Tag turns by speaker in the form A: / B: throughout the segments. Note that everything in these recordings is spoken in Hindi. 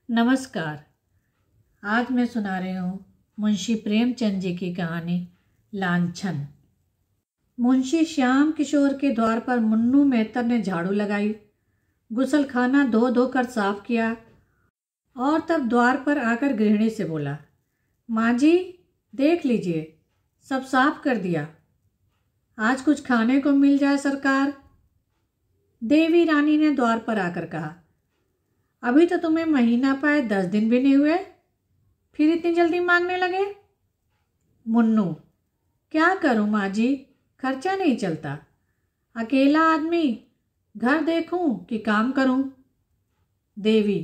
A: नमस्कार। आज मैं सुना रही हूँ मुंशी प्रेमचंद जी की कहानी लांछन। मुंशी श्याम किशोर के द्वार पर मुन्नू मेहतर ने झाड़ू लगाई, गुसलखाना धो धो कर साफ किया और तब द्वार पर आकर गृहिणी से बोला, माँ जी देख लीजिए, सब साफ कर दिया। आज कुछ खाने को मिल जाए सरकार। देवी रानी ने द्वार पर आकर कहा, अभी तो तुम्हें महीना पाए 10 दिन भी नहीं हुए, फिर इतनी जल्दी मांगने लगे। मुन्नू, क्या करूं माँ जी, खर्चा नहीं चलता। अकेला आदमी, घर देखूं कि काम करूं। देवी,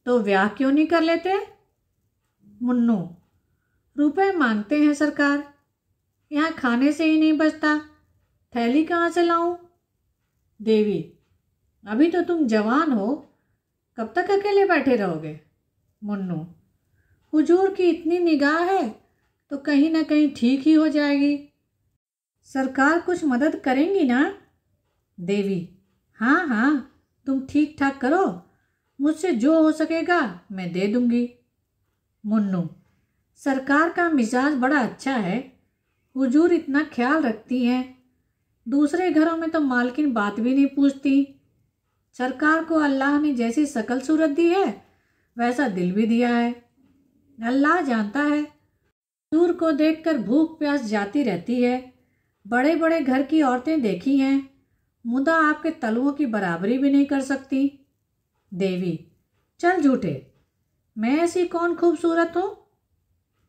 A: तो ब्याह क्यों नहीं कर लेते। मुन्नू, रुपए मांगते हैं सरकार, यहाँ खाने से ही नहीं बचता, थैली कहाँ से लाऊं। देवी, अभी तो तुम जवान हो, कब तक अकेले बैठे रहोगे। मुन्नू, हुजूर की इतनी निगाह है तो कहीं ना कहीं ठीक ही हो जाएगी। सरकार कुछ मदद करेंगी ना। देवी, हाँ हाँ, तुम ठीक ठाक करो, मुझसे जो हो सकेगा मैं दे दूंगी। मुन्नू, सरकार का मिजाज बड़ा अच्छा है, हुजूर इतना ख्याल रखती हैं। दूसरे घरों में तो मालकिन बात भी नहीं पूछती। सरकार को अल्लाह ने जैसी शकल सूरत दी है वैसा दिल भी दिया है। अल्लाह जानता है, हुजूर को देखकर भूख प्यास जाती रहती है। बड़े बड़े घर की औरतें देखी हैं, मुदा आपके तलुओं की बराबरी भी नहीं कर सकती। देवी, चल झूठे, मैं ऐसी कौन खूबसूरत हूँ।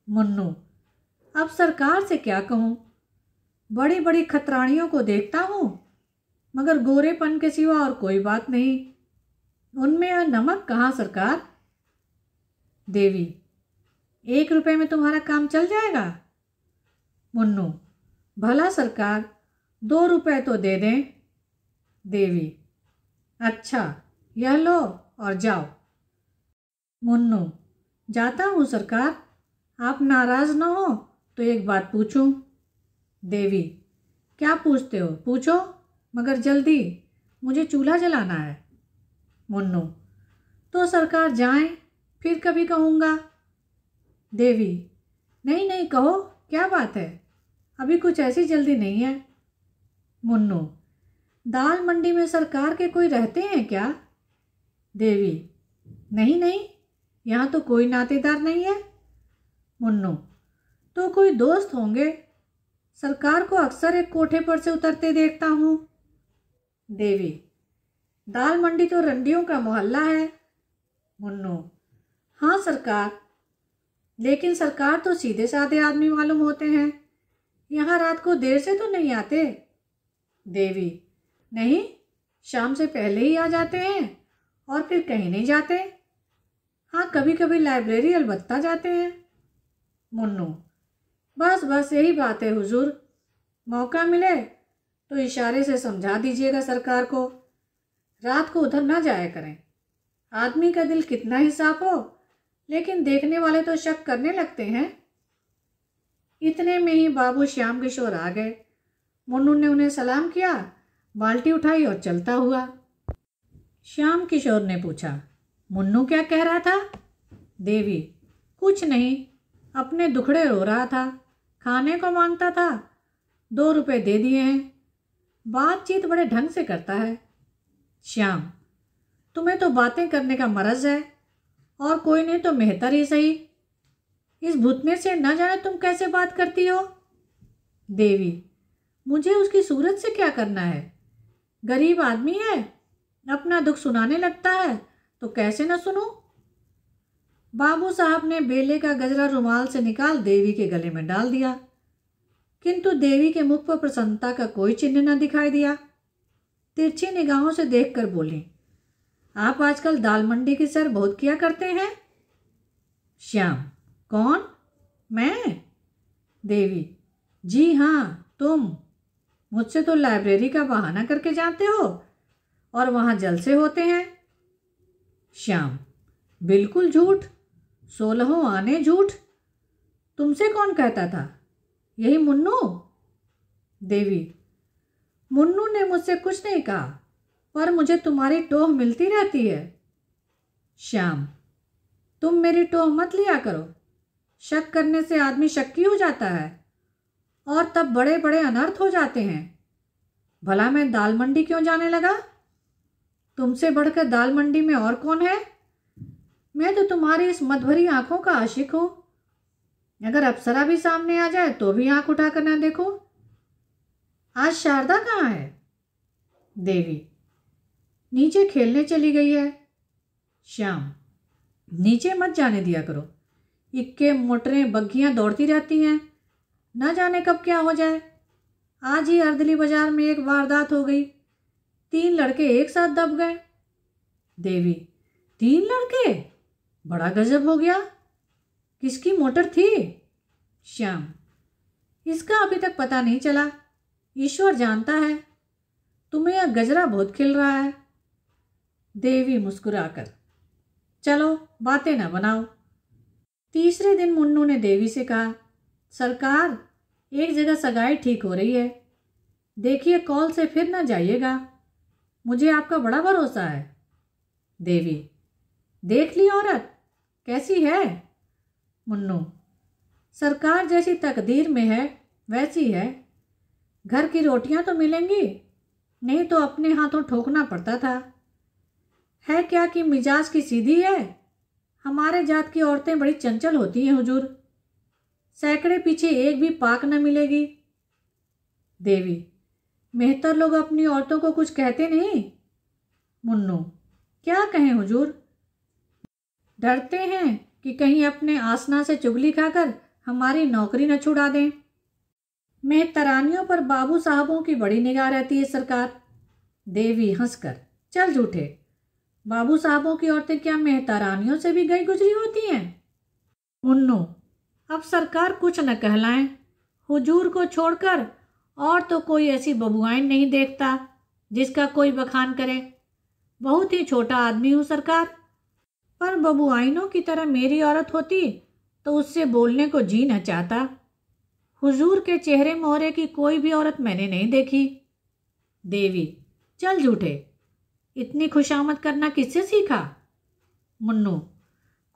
A: मुन्नू, अब सरकार से क्या कहूँ, बड़ी बड़ी खतरानियों को देखता हूँ मगर गोरेपन के सिवा और कोई बात नहीं। उनमें और नमक कहाँ सरकार। देवी, 1 रुपए में तुम्हारा काम चल जाएगा। मुन्नू, भला सरकार 2 रुपए तो दे दें। देवी, अच्छा यह लो और जाओ। मुन्नू, जाता हूँ सरकार, आप नाराज न हो तो एक बात पूछूं। देवी, क्या पूछते हो, पूछो मगर जल्दी, मुझे चूल्हा जलाना है। मुन्नू, तो सरकार जाएं, फिर कभी कहूँगा। देवी, नहीं नहीं कहो, क्या बात है, अभी कुछ ऐसी जल्दी नहीं है। मुन्नू, दाल मंडी में सरकार के कोई रहते हैं क्या। देवी, नहीं नहीं, यहाँ तो कोई नातेदार नहीं है। मुन्नू, तो कोई दोस्त होंगे, सरकार को अक्सर एक कोठे पर से उतरते देखता हूँ। देवी, दाल मंडी तो रंडियों का मोहल्ला है। मुन्नू, हाँ सरकार, लेकिन सरकार तो सीधे साधे आदमी मालूम होते हैं, यहाँ रात को देर से तो नहीं आते। देवी, नहीं, शाम से पहले ही आ जाते हैं और फिर कहीं नहीं जाते। हाँ, कभी कभी लाइब्रेरी अलबत्ता जाते हैं। मुन्नू, बस बस यही बात है हुजूर, मौका मिले तो इशारे से समझा दीजिएगा सरकार को, रात को उधर ना जाया करें। आदमी का दिल कितना ही साफ हो, लेकिन देखने वाले तो शक करने लगते हैं। इतने में ही बाबू श्याम किशोर आ गए। मुन्नू ने उन्हें सलाम किया, बाल्टी उठाई और चलता हुआ। श्याम किशोर ने पूछा, मुन्नू क्या कह रहा था। देवी, कुछ नहीं, अपने दुखड़े रो रहा था, खाने को मांगता था, 2 रुपए दे दिए हैं, बातचीत बड़े ढंग से करता है। श्याम, तुम्हें तो बातें करने का मरज है, और कोई नहीं तो मेहतर ही सही, इस भूतने से न जाने तुम कैसे बात करती हो। देवी, मुझे उसकी सूरत से क्या करना है, गरीब आदमी है, अपना दुख सुनाने लगता है तो कैसे न सुनूं। बाबू साहब ने बेले का गजरा रुमाल से निकाल देवी के गले में डाल दिया, किंतु देवी के मुख पर प्रसन्नता का कोई चिन्ह न दिखाई दिया। तिरछी निगाहों से देखकर बोली, आप आजकल दाल मंडी की सैर बहुत किया करते हैं। श्याम, कौन, मैं। देवी, जी हाँ तुम, मुझसे तो लाइब्रेरी का बहाना करके जाते हो और वहाँ जलसे होते हैं। श्याम, बिल्कुल झूठ, 16 आने झूठ, तुमसे कौन कहता था, यही मुन्नू। देवी, मुन्नू ने मुझसे कुछ नहीं कहा, पर मुझे तुम्हारी टोह मिलती रहती है। श्याम, तुम मेरी टोह मत लिया करो। शक करने से आदमी शक्की हो जाता है और तब बड़े बड़े अनर्थ हो जाते हैं। भला मैं दाल मंडी क्यों जाने लगा? तुमसे बढ़कर दाल मंडी में और कौन है? मैं तो तुम्हारी इस मदभरी आंखों का आशिक हूं। अगर अप्सरा भी सामने आ जाए तो भी आंख उठाकर ना देखो। आज शारदा कहाँ है? देवी, नीचे खेलने चली गई है। श्याम, नीचे मत जाने दिया करो। इक्के मोटरें बग्घियां दौड़ती रहती हैं, न जाने कब क्या हो जाए। आज ही अर्दली बाजार में एक वारदात हो गई, 3 लड़के एक साथ दब गए। देवी, 3 लड़के? बड़ा गजब हो गया। किसकी मोटर थी? श्याम, इसका अभी तक पता नहीं चला। ईश्वर जानता है। तुम्हें यह गजरा बहुत खिल रहा है। देवी मुस्कुराकर, चलो बातें न बनाओ। तीसरे दिन मुन्नू ने देवी से कहा, सरकार, एक जगह सगाई ठीक हो रही है। देखिए कॉल से फिर न जाइएगा। मुझे आपका बड़ा भरोसा है। देवी, देख ली औरत कैसी है? मुन्नू, सरकार जैसी तकदीर में है वैसी है। घर की रोटियां तो मिलेंगी, नहीं तो अपने हाथों ठोकना पड़ता था। है क्या कि मिजाज की सीधी है। हमारे जात की औरतें बड़ी चंचल होती हैं हुजूर। सैकड़े पीछे एक भी पाक न मिलेगी। देवी, मेहतर लोग अपनी औरतों को कुछ कहते नहीं। मुन्नू, क्या कहें हुजूर? डरते हैं कि कहीं अपने आसना से चुगली खाकर हमारी नौकरी न छुड़ा दें। मेहतरानियों पर बाबू साहबों की बड़ी निगाह रहती है सरकार। देवी हंसकर, चल झूठे। बाबू साहबों की औरतें क्या मेहतरानियों से भी गई गुजरी होती हैं? मुन्नू, अब सरकार कुछ न कहलाएं। हुजूर को छोड़कर और तो कोई ऐसी बबुआइन नहीं देखता जिसका कोई बखान करे। बहुत ही छोटा आदमी हूँ सरकार, पर बबुआइनों की तरह मेरी औरत होती तो उससे बोलने को जी न चाहता। हुजूर के चेहरे मोहरे की कोई भी औरत मैंने नहीं देखी। देवी, चल झूठे। इतनी खुशामद करना किससे सीखा? मुन्नू,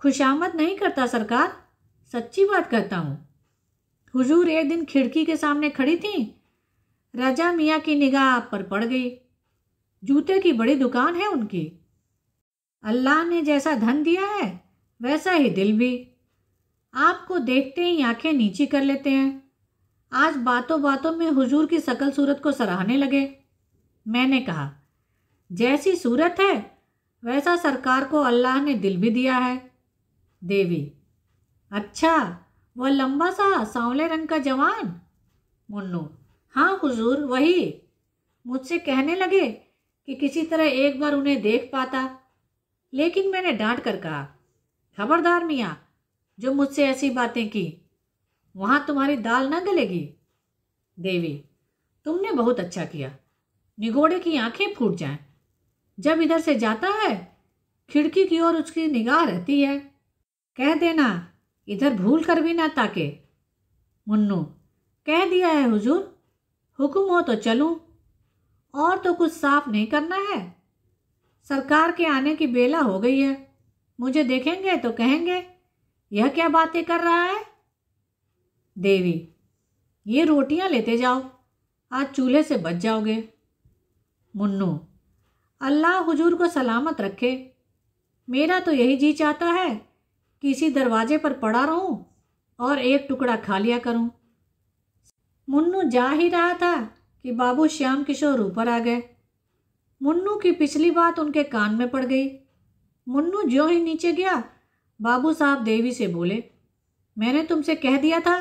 A: खुशामद नहीं करता सरकार, सच्ची बात कहता हूँ। हुजूर एक दिन खिड़की के सामने खड़ी थी, राजा मियाँ की निगाह आप पर पड़ गई। जूते की बड़ी दुकान है उनकी। अल्लाह ने जैसा धन दिया है वैसा ही दिल भी। आपको देखते ही आंखें नीची कर लेते हैं। आज बातों बातों में हुजूर की शकल सूरत को सराहने लगे। मैंने कहा, जैसी सूरत है वैसा सरकार को अल्लाह ने दिल भी दिया है। देवी, अच्छा, वह लंबा सा सांवले रंग का जवान? मुन्नू, हाँ हुजूर, वही। मुझसे कहने लगे कि किसी तरह एक बार उन्हें देख पाता, लेकिन मैंने डांट कर कहा, खबरदार मियाँ, जो मुझसे ऐसी बातें की, वहाँ तुम्हारी दाल न गलेगी। देवी, तुमने बहुत अच्छा किया। निगोड़े की आंखें फूट जाएं। जब इधर से जाता है खिड़की की ओर उसकी निगाह रहती है। कह देना इधर भूल कर भी ना ताके। मुन्नू, कह दिया है हुजूर, हुक्म हो तो चलूं। और तो कुछ साफ नहीं करना है। सरकार के आने की बेला हो गई है। मुझे देखेंगे तो कहेंगे, यह क्या बातें कर रहा है। देवी, ये रोटियां लेते जाओ, आज चूल्हे से बच जाओगे। मुन्नू, अल्लाह हुजूर को सलामत रखे। मेरा तो यही जी चाहता है कि इसी दरवाजे पर पड़ा रहूं और एक टुकड़ा खा लिया करूं। मुन्नू जा ही रहा था कि बाबू श्याम किशोर ऊपर आ गए। मुन्नू की पिछली बात उनके कान में पड़ गई। मुन्नू ज्यों ही नीचे गया, बाबू साहब देवी से बोले, मैंने तुमसे कह दिया था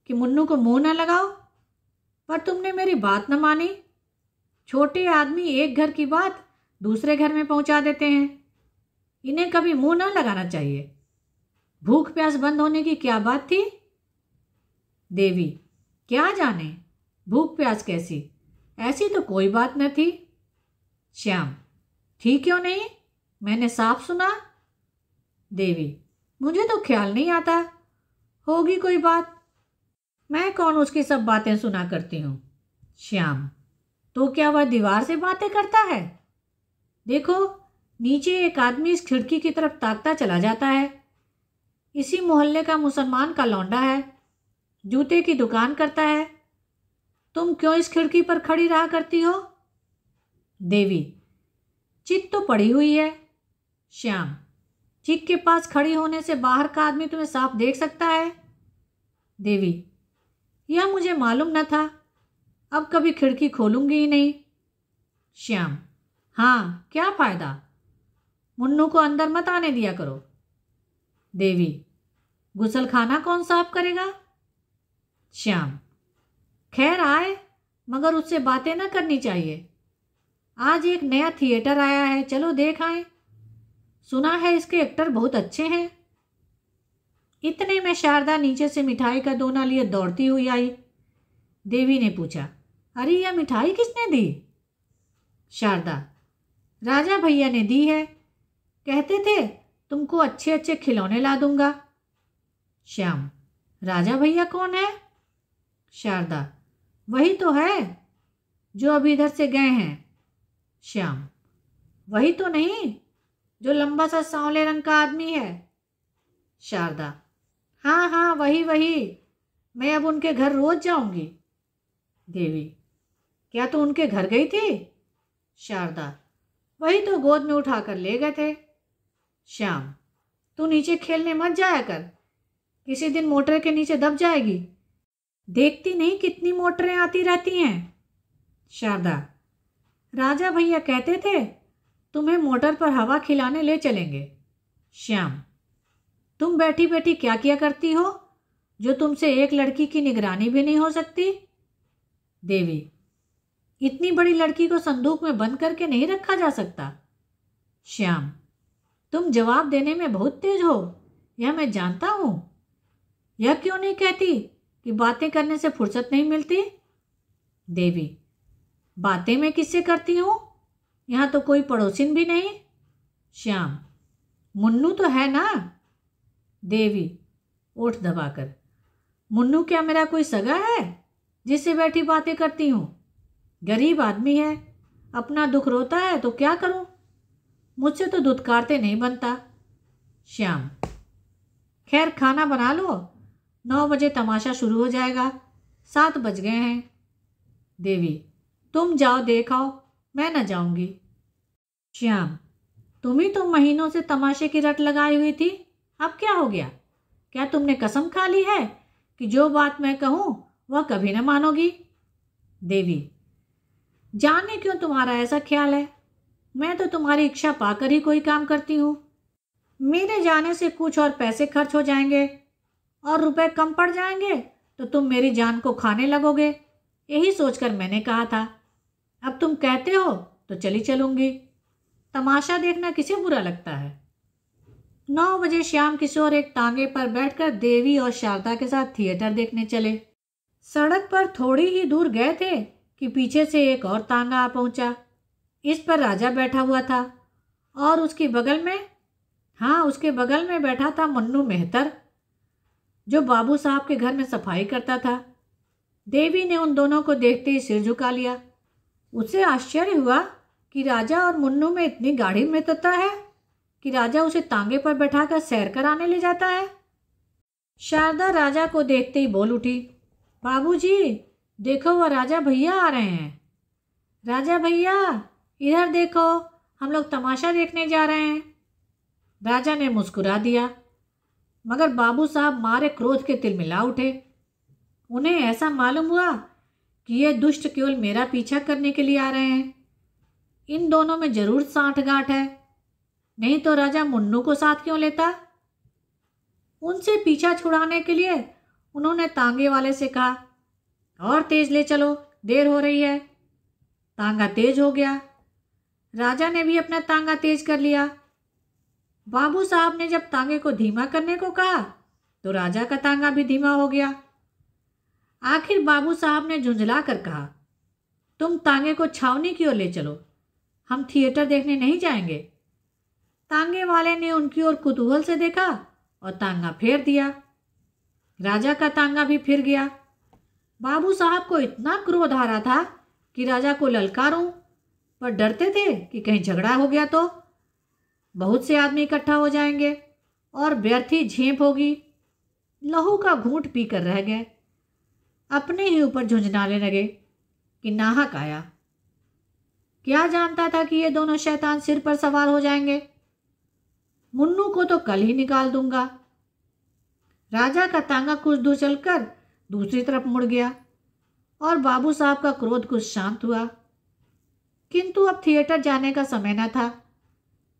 A: कि मुन्नू को मुंह न लगाओ, पर तुमने मेरी बात न मानी। छोटे आदमी एक घर की बात दूसरे घर में पहुंचा देते हैं। इन्हें कभी मुंह न लगाना चाहिए। भूख प्यास बंद होने की क्या बात थी? देवी, क्या जाने, भूख प्यास कैसी, ऐसी तो कोई बात न थी। श्याम, ठीक क्यों नहीं, मैंने साफ सुना। देवी, मुझे तो ख्याल नहीं आता, होगी कोई बात। मैं कौन उसकी सब बातें सुना करती हूँ। श्याम, तो क्या वह दीवार से बातें करता है? देखो, नीचे एक आदमी इस खिड़की की तरफ ताकता चला जाता है। इसी मोहल्ले का मुसलमान का लौंडा है, जूते की दुकान करता है। तुम क्यों इस खिड़की पर खड़ी रहा करती हो? देवी, चिक तो पड़ी हुई है। श्याम, चिक के पास खड़ी होने से बाहर का आदमी तुम्हें साफ देख सकता है। देवी, यह मुझे मालूम न था, अब कभी खिड़की खोलूंगी ही नहीं। श्याम, हाँ, क्या फायदा, मुन्नू को अंदर मत आने दिया करो। देवी, गुसलखाना कौन साफ करेगा? श्याम, खैर आए, मगर उससे बातें न करनी चाहिए। आज एक नया थिएटर आया है, चलो देख आए, सुना है इसके एक्टर बहुत अच्छे हैं। इतने में शारदा नीचे से मिठाई का दोना लिए दौड़ती हुई आई। देवी ने पूछा, अरे यह मिठाई किसने दी? शारदा, राजा भैया ने दी है, कहते थे तुमको अच्छे अच्छे खिलौने ला दूंगा। श्याम, राजा भैया कौन है? शारदा, वही तो है जो अभी इधर से गए हैं। श्याम, वही तो नहीं जो लंबा सा सांवले रंग का आदमी है। शारदा, हाँ हाँ, वही वही, मैं अब उनके घर रोज जाऊंगी। देवी, क्या तू उनके घर गई थी? शारदा, वही तो गोद में उठाकर ले गए थे। श्याम, तू नीचे खेलने मत जाया कर, किसी दिन मोटर के नीचे दब जाएगी, देखती नहीं कितनी मोटरें आती रहती हैं। शारदा, राजा भैया कहते थे तुम्हें मोटर पर हवा खिलाने ले चलेंगे। श्याम, तुम बैठी बैठी क्या किया करती हो जो तुमसे एक लड़की की निगरानी भी नहीं हो सकती? देवी, इतनी बड़ी लड़की को संदूक में बंद करके नहीं रखा जा सकता। श्याम, तुम जवाब देने में बहुत तेज हो, यह मैं जानता हूं। यह क्यों नहीं कहती कि बातें करने से फुर्सत नहीं मिलती? देवी, बातें मैं किससे करती हूं, यहां तो कोई पड़ोसिन भी नहीं। श्याम, मुन्नू तो है ना। देवी, ओठ दबाकर, मुन्नू क्या मेरा कोई सगा है जिससे बैठी बातें करती हूं? गरीब आदमी है, अपना दुख रोता है तो क्या करूं, मुझसे तो दुत्कारते नहीं बनता। श्याम, खैर खाना बना लो, 9 बजे तमाशा शुरू हो जाएगा, 7 बज गए हैं। देवी, तुम जाओ देख आओ, मैं न जाऊंगी। श्याम, तुम ही तो महीनों से तमाशे की रट लगाई हुई थी, अब क्या हो गया? क्या तुमने कसम खा ली है कि जो बात मैं कहूं वह कभी न मानोगी? देवी, जाने क्यों तुम्हारा ऐसा ख्याल है, मैं तो तुम्हारी इच्छा पाकर ही कोई काम करती हूँ। मेरे जाने से कुछ और पैसे खर्च हो जाएंगे और रुपए कम पड़ जाएंगे तो तुम मेरी जान को खाने लगोगे, यही सोचकर मैंने कहा था। अब तुम कहते हो तो चली चलूंगी, तमाशा देखना किसे बुरा लगता है। 9 बजे श्याम किशोर एक तांगे पर बैठकर देवी और शारदा के साथ थिएटर देखने चले। सड़क पर थोड़ी ही दूर गए थे कि पीछे से एक और तांगा आ पहुंचा। इस पर राजा बैठा हुआ था और उसके बगल में बैठा था मन्नू मेहतर, जो बाबू साहब के घर में सफाई करता था। देवी ने उन दोनों को देखते ही सिर झुका लिया। उसे आश्चर्य हुआ कि राजा और मुन्नू में इतनी गाढ़ी मित्रता है कि राजा उसे तांगे पर बैठाकर सैर कराने ले जाता है। शारदा राजा को देखते ही बोल उठी, बाबूजी, देखो वह राजा भैया आ रहे हैं। राजा भैया, इधर देखो, हम लोग तमाशा देखने जा रहे हैं। राजा ने मुस्कुरा दिया, मगर बाबू साहब मारे क्रोध के तिलमिला उठे। उन्हें ऐसा मालूम हुआ कि ये दुष्ट केवल मेरा पीछा करने के लिए आ रहे हैं। इन दोनों में जरूर सांठगांठ है, नहीं तो राजा मुन्नू को साथ क्यों लेता। उनसे पीछा छुड़ाने के लिए उन्होंने तांगे वाले से कहा, और तेज ले चलो, देर हो रही है। तांगा तेज हो गया। राजा ने भी अपना तांगा तेज कर लिया। बाबू साहब ने जब तांगे को धीमा करने को कहा तो राजा का तांगा भी धीमा हो गया। आखिर बाबू साहब ने झुंझला कर कहा, तुम तांगे को छावनी की ओर ले चलो, हम थिएटर देखने नहीं जाएंगे। तांगे वाले ने उनकी ओर कुतूहल से देखा और तांगा फेर दिया। राजा का तांगा भी फिर गया। बाबू साहब को इतना क्रोध आ रहा था कि राजा को ललकारूं, पर डरते थे कि कहीं झगड़ा हो गया तो बहुत से आदमी इकट्ठा हो जाएंगे। और व्यर्थी झेप होगी। लहू का घूंट पीकर रह गए। अपने ही ऊपर झुंझुनाने लगे कि नाहक आया। क्या जानता था कि ये दोनों शैतान सिर पर सवार हो जाएंगे। मुन्नू को तो कल ही निकाल दूंगा। राजा का तांगा कुछ दूर चलकर दूसरी तरफ मुड़ गया और बाबू साहब का क्रोध कुछ शांत हुआ। किंतु अब थिएटर जाने का समय न था।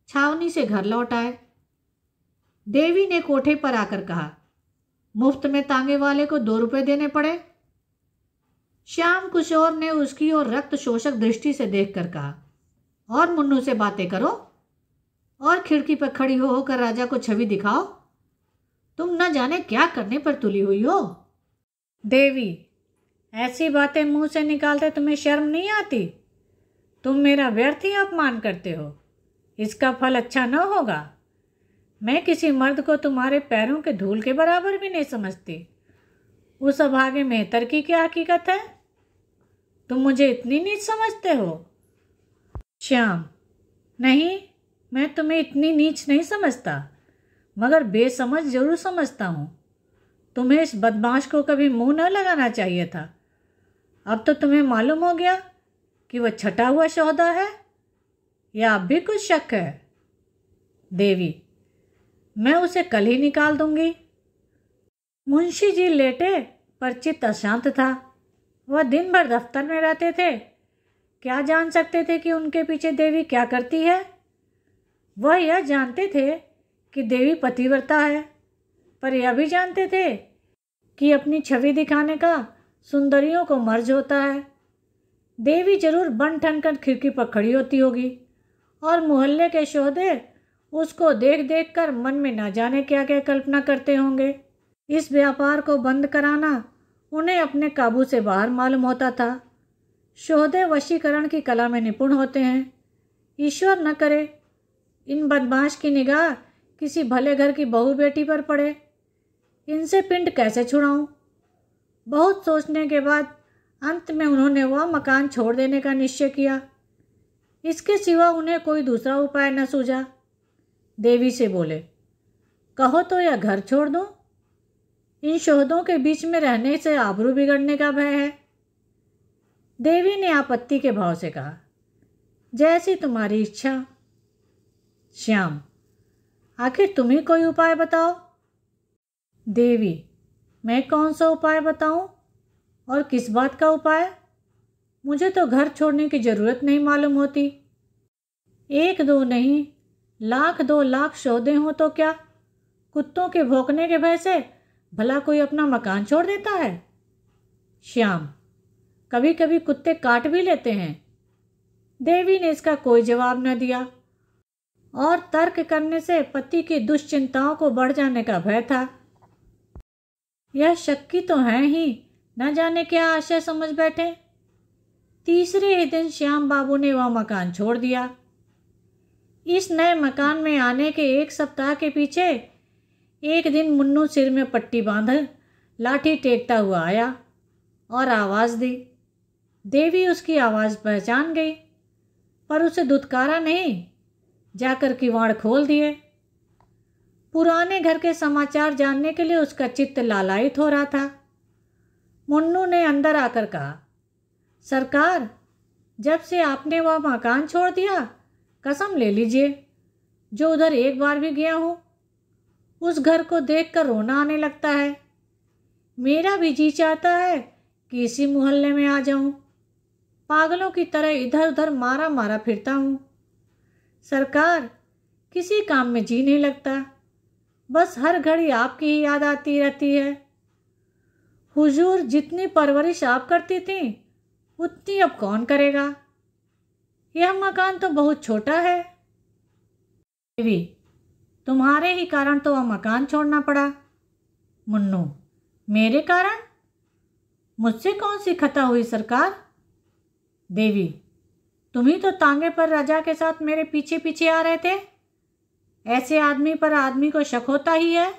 A: छावनी से घर लौट आए। देवी ने कोठे पर आकर कहा, मुफ्त में तांगे वाले को 2 रुपए देने पड़े। श्याम किशोर ने उसकी ओर रक्त शोषक दृष्टि से देखकर कहा, और मुन्नू से बातें करो और खिड़की पर खड़ी हो होकर राजा को छवि दिखाओ। तुम न जाने क्या करने पर तुली हुई हो। देवी, ऐसी बातें मुंह से निकालते तुम्हें शर्म नहीं आती? तुम मेरा व्यर्थ ही अपमान करते हो। इसका फल अच्छा न होगा। मैं किसी मर्द को तुम्हारे पैरों के धूल के बराबर भी नहीं समझती। उस अभागे मेहतर की क्या हकीकत है? तुम मुझे इतनी नीच समझते हो? श्याम, नहीं, मैं तुम्हें इतनी नीच नहीं समझता, मगर बेसमझ जरूर समझता हूँ। तुम्हें इस बदमाश को कभी मुंह न लगाना चाहिए था। अब तो तुम्हें मालूम हो गया कि वह छटा हुआ सौदा है, या अब भी कुछ शक है? देवी, मैं उसे कल ही निकाल दूंगी। मुंशी जी लेटे पर चित्त अशांत था। वह दिन भर दफ्तर में रहते थे। क्या जान सकते थे कि उनके पीछे देवी क्या करती है? वह यह जानते थे कि देवी पतिव्रता है, पर यह भी जानते थे कि अपनी छवि दिखाने का सुंदरियों को मर्ज होता है। देवी जरूर बन ठन कर खिड़की पर खड़ी होती होगी और मोहल्ले के शोहदे उसको देख देख कर मन में ना जाने क्या क्या कल्पना करते होंगे। इस व्यापार को बंद कराना उन्हें अपने काबू से बाहर मालूम होता था। शोहदे वशीकरण की कला में निपुण होते हैं। ईश्वर न करे इन बदमाश की निगाह किसी भले घर की बहू बेटी पर पड़े। इनसे पिंड कैसे छुड़ाऊं? बहुत सोचने के बाद अंत में उन्होंने वह मकान छोड़ देने का निश्चय किया। इसके सिवा उन्हें कोई दूसरा उपाय न सूझा। देवी से बोले, कहो तो यह घर छोड़ दूं? इन शोहदों के बीच में रहने से आबरू बिगड़ने का भय है। देवी ने आपत्ति के भाव से कहा, जैसी तुम्हारी इच्छा। श्याम, आखिर तुम ही कोई उपाय बताओ। देवी, मैं कौन सा उपाय बताऊं और किस बात का उपाय? मुझे तो घर छोड़ने की जरूरत नहीं मालूम होती। 1-2 नहीं, 1,00,000-2 लाख सौदे हों तो क्या? कुत्तों के भौंकने के भय से भला कोई अपना मकान छोड़ देता है? श्याम, कभी कभी कुत्ते काट भी लेते हैं। देवी ने इसका कोई जवाब न दिया और तर्क करने से पति की दुश्चिंताओं को बढ़ जाने का भय था। यह शक्की तो है ही, न जाने क्या आशय समझ बैठे। तीसरे ही दिन श्याम बाबू ने वह मकान छोड़ दिया। इस नए मकान में आने के 1 सप्ताह के पीछे एक दिन मुन्नू सिर में पट्टी बांध लाठी टेकता हुआ आया और आवाज़ दी। देवी उसकी आवाज़ पहचान गई, पर उसे दुत्कारा नहीं, जाकर किवाड़ खोल दिए। पुराने घर के समाचार जानने के लिए उसका चित्त लालायित हो रहा था। मुन्नू ने अंदर आकर कहा, सरकार, जब से आपने वह मकान छोड़ दिया, कसम ले लीजिए, जो उधर एक बार भी गया हूँ उस घर को देखकर रोना आने लगता है। मेरा भी जी चाहता है कि इसी मोहल्ले में आ जाऊं। पागलों की तरह इधर उधर मारा मारा फिरता हूं। सरकार, किसी काम में जी नहीं लगता, बस हर घड़ी आपकी ही याद आती रहती है। हुजूर, जितनी परवरिश आप करती थी उतनी अब कौन करेगा? यह मकान तो बहुत छोटा है। देवी, तुम्हारे ही कारण तो वह मकान छोड़ना पड़ा। मुन्नू, मेरे कारण? मुझसे कौन सी खता हुई सरकार? देवी, तुम ही तो तांगे पर राजा के साथ मेरे पीछे पीछे आ रहे थे। ऐसे आदमी पर आदमी को शक होता ही है।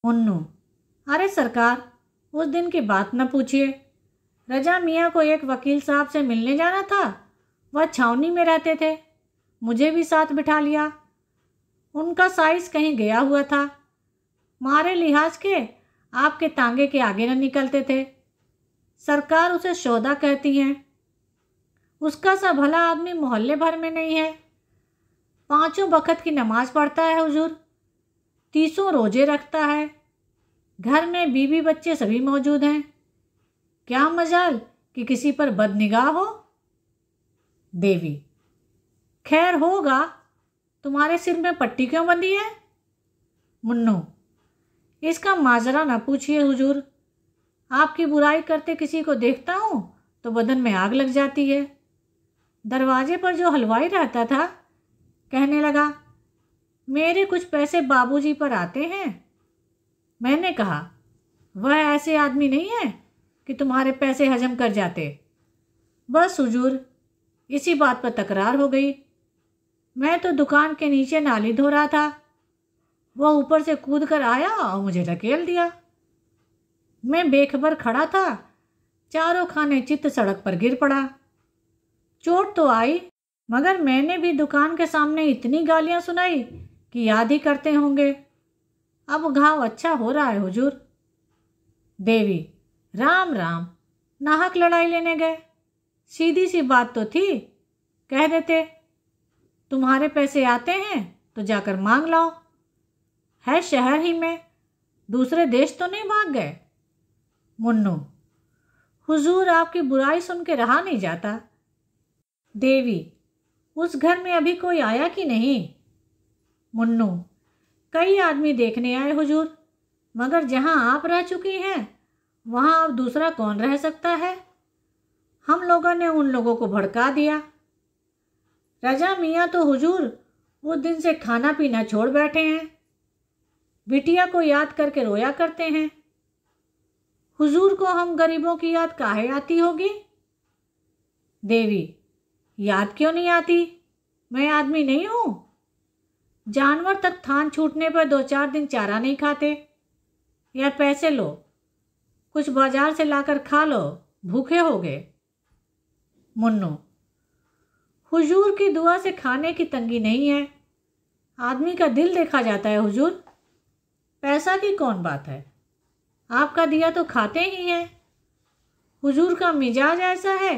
A: मुन्नू, अरे सरकार, उस दिन की बात न पूछिए। रजा मियाँ को एक वकील साहब से मिलने जाना था। वह छावनी में रहते थे, मुझे भी साथ बिठा लिया। उनका साइज कहीं गया हुआ था। मारे लिहाज के आपके तांगे के आगे न निकलते थे। सरकार उसे सौदा कहती हैं। उसका सा भला आदमी मोहल्ले भर में नहीं है। 5 वक्त की नमाज पढ़ता है हुजूर, 30 रोजे रखता है। घर में बीवी बच्चे सभी मौजूद हैं। क्या मजाल कि किसी पर बदनिगाह हो। देवी, खैर होगा। तुम्हारे सिर में पट्टी क्यों बंधी है? मुन्नू, इसका माजरा न पूछिए हुजूर। आपकी बुराई करते किसी को देखता हूँ तो बदन में आग लग जाती है। दरवाजे पर जो हलवाई रहता था कहने लगा, मेरे कुछ पैसे बाबूजी पर आते हैं। मैंने कहा, वह ऐसे आदमी नहीं है कि तुम्हारे पैसे हजम कर जाते। बस हुजूर, इसी बात पर तकरार हो गई। मैं तो दुकान के नीचे नाली धो रहा था, वह ऊपर से कूद कर आया और मुझे ढकेल दिया। मैं बेखबर खड़ा था, चारों खाने चित्त सड़क पर गिर पड़ा। चोट तो आई, मगर मैंने भी दुकान के सामने इतनी गालियां सुनाई कि याद ही करते होंगे। अब घाव अच्छा हो रहा है हुजूर। देवी, राम राम, नाहक लड़ाई लेने गए? सीधी सी बात तो थी, कह देते तुम्हारे पैसे आते हैं तो जाकर मांग लाओ। है शहर ही में, दूसरे देश तो नहीं भाग गए। मुन्नू, हुजूर आपकी बुराई सुन के रहा नहीं जाता। देवी, उस घर में अभी कोई आया कि नहीं? मुन्नू, कई आदमी देखने आए हुजूर, मगर जहां आप रह चुकी हैं वहां अब दूसरा कौन रह सकता है? हम लोगों ने उन लोगों को भड़का दिया। रजा मियाँ तो हुजूर उस दिन से खाना पीना छोड़ बैठे हैं। बिटिया को याद करके रोया करते हैं। हुजूर को हम गरीबों की याद काहे आती होगी? देवी, याद क्यों नहीं आती? मैं आदमी नहीं हूं? जानवर तक थान छूटने पर 2-4 दिन चारा नहीं खाते। या पैसे लो, कुछ बाजार से लाकर खा लो, भूखे होगे। मुन्नू, हुजूर की दुआ से खाने की तंगी नहीं है। आदमी का दिल देखा जाता है हुजूर, पैसा की कौन बात है। आपका दिया तो खाते ही हैं। हुजूर का मिजाज ऐसा है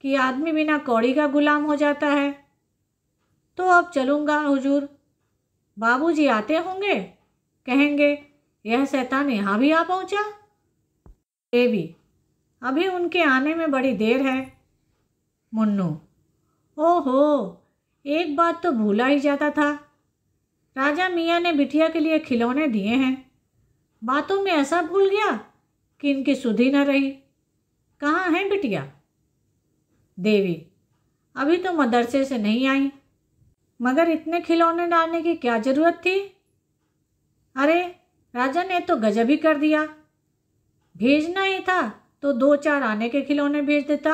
A: कि आदमी बिना कौड़ी का गुलाम हो जाता है। तो अब चलूँगा हुजूर। बाबूजी आते होंगे, कहेंगे यह शैतान यहाँ भी आ पहुँचा। देवी, अभी उनके आने में बड़ी देर है। मुन्नू, ओहो, एक बात तो भूला ही जाता था। राजा मियाँ ने बिटिया के लिए खिलौने दिए हैं। बातों में ऐसा भूल गया कि इनकी सुधि न रही। कहाँ है बिटिया? देवी, अभी तो मदरसे से नहीं आई। मगर इतने खिलौने डालने की क्या जरूरत थी? अरे, राजा ने तो गजब ही कर दिया। भेजना ही था तो 2-4 आने के खिलौने भेज देता।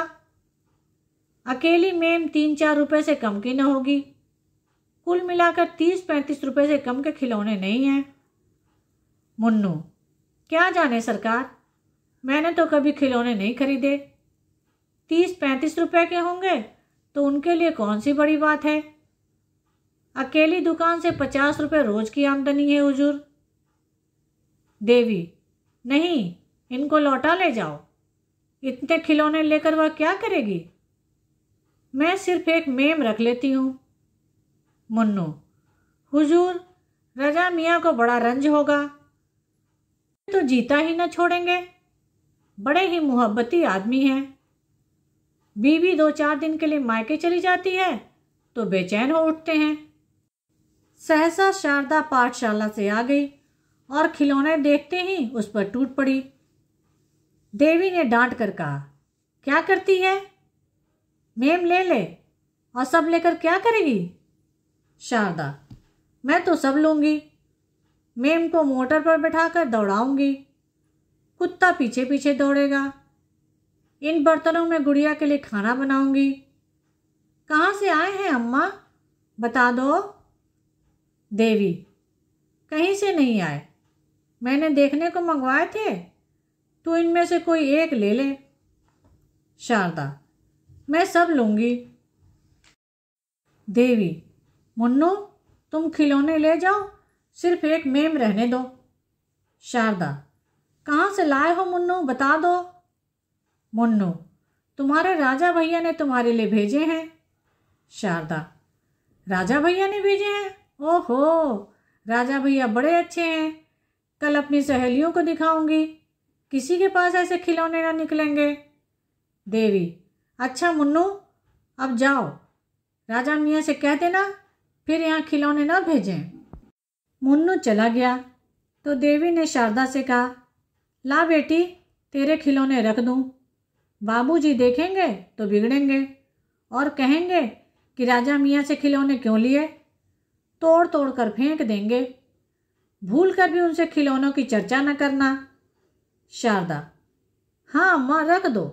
A: अकेली मेम 3-4 रुपए से कम की न होगी। कुल मिलाकर 30-35 रुपए से कम के खिलौने नहीं हैं। मुन्नू, क्या जाने सरकार, मैंने तो कभी खिलौने नहीं खरीदे। 30-35 रुपए के होंगे तो उनके लिए कौन सी बड़ी बात है। अकेली दुकान से 50 रुपए रोज की आमदनी है हुजूर। देवी, नहीं, इनको लौटा ले जाओ। इतने खिलौने लेकर वह क्या करेगी? मैं सिर्फ एक मेम रख लेती हूँ। मुन्नू, हुजूर, रजा मियाँ को बड़ा रंज होगा, तो जीता ही न छोड़ेंगे। बड़े ही मुहब्बती आदमी हैं। बीवी 2-4 दिन के लिए मायके चली जाती है तो बेचैन हो उठते हैं। सहसा शारदा पाठशाला से आ गई और खिलौने देखते ही उस पर टूट पड़ी। देवी ने डांट कर कहा, क्या करती है? मेम ले ले, और सब लेकर क्या करेगी? शारदा, मैं तो सब लूँगी। मेम को मोटर पर बैठाकर दौड़ाऊंगी, कुत्ता पीछे पीछे दौड़ेगा। इन बर्तनों में गुड़िया के लिए खाना बनाऊंगी। कहाँ से आए हैं अम्मा, बता दो। देवी, कहीं से नहीं आए, मैंने देखने को मंगवाए थे, तो इनमें से कोई एक ले ले। शारदा, मैं सब लूँगी। देवी, मुन्नू, तुम खिलौने ले जाओ, सिर्फ एक मेम रहने दो। शारदा, कहाँ से लाए हो मुन्नू, बता दो। मुन्नू, तुम्हारे राजा भैया ने तुम्हारे लिए भेजे हैं। शारदा, राजा भैया ने भेजे हैं? ओहो, राजा भैया बड़े अच्छे हैं। कल अपनी सहेलियों को दिखाऊंगी, किसी के पास ऐसे खिलौने ना निकलेंगे। देवी, अच्छा मुन्नू, अब जाओ, राजा मियाँ से कह देना फिर यहाँ खिलौने ना भेजें। मुन्नू चला गया तो देवी ने शारदा से कहा, ला बेटी, तेरे खिलौने रख दूँ। बाबूजी देखेंगे तो बिगड़ेंगे और कहेंगे कि राजा मियाँ से खिलौने क्यों लिए, तोड़ तोड़ कर फेंक देंगे। भूल कर भी उनसे खिलौनों की चर्चा न करना। शारदा, हाँ अम्मा, रख दो,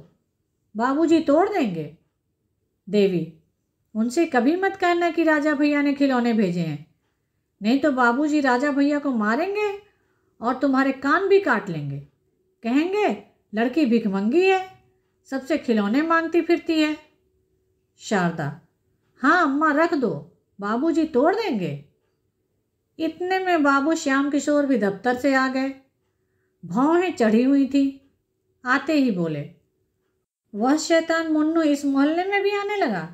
A: बाबूजी तोड़ देंगे। देवी, उनसे कभी मत कहना कि राजा भैया ने खिलौने भेजे हैं, नहीं तो बाबूजी राजा भैया को मारेंगे और तुम्हारे कान भी काट लेंगे। कहेंगे लड़की भिखमंगी है, सबसे खिलौने मांगती फिरती है। शारदा, हाँ अम्मा, रख दो, बाबूजी तोड़ देंगे। इतने में बाबू श्याम किशोर भी दफ्तर से आ गए। भौहें चढ़ी हुई थी। आते ही बोले, वह शैतान मुन्नू इस मोहल्ले में भी आने लगा?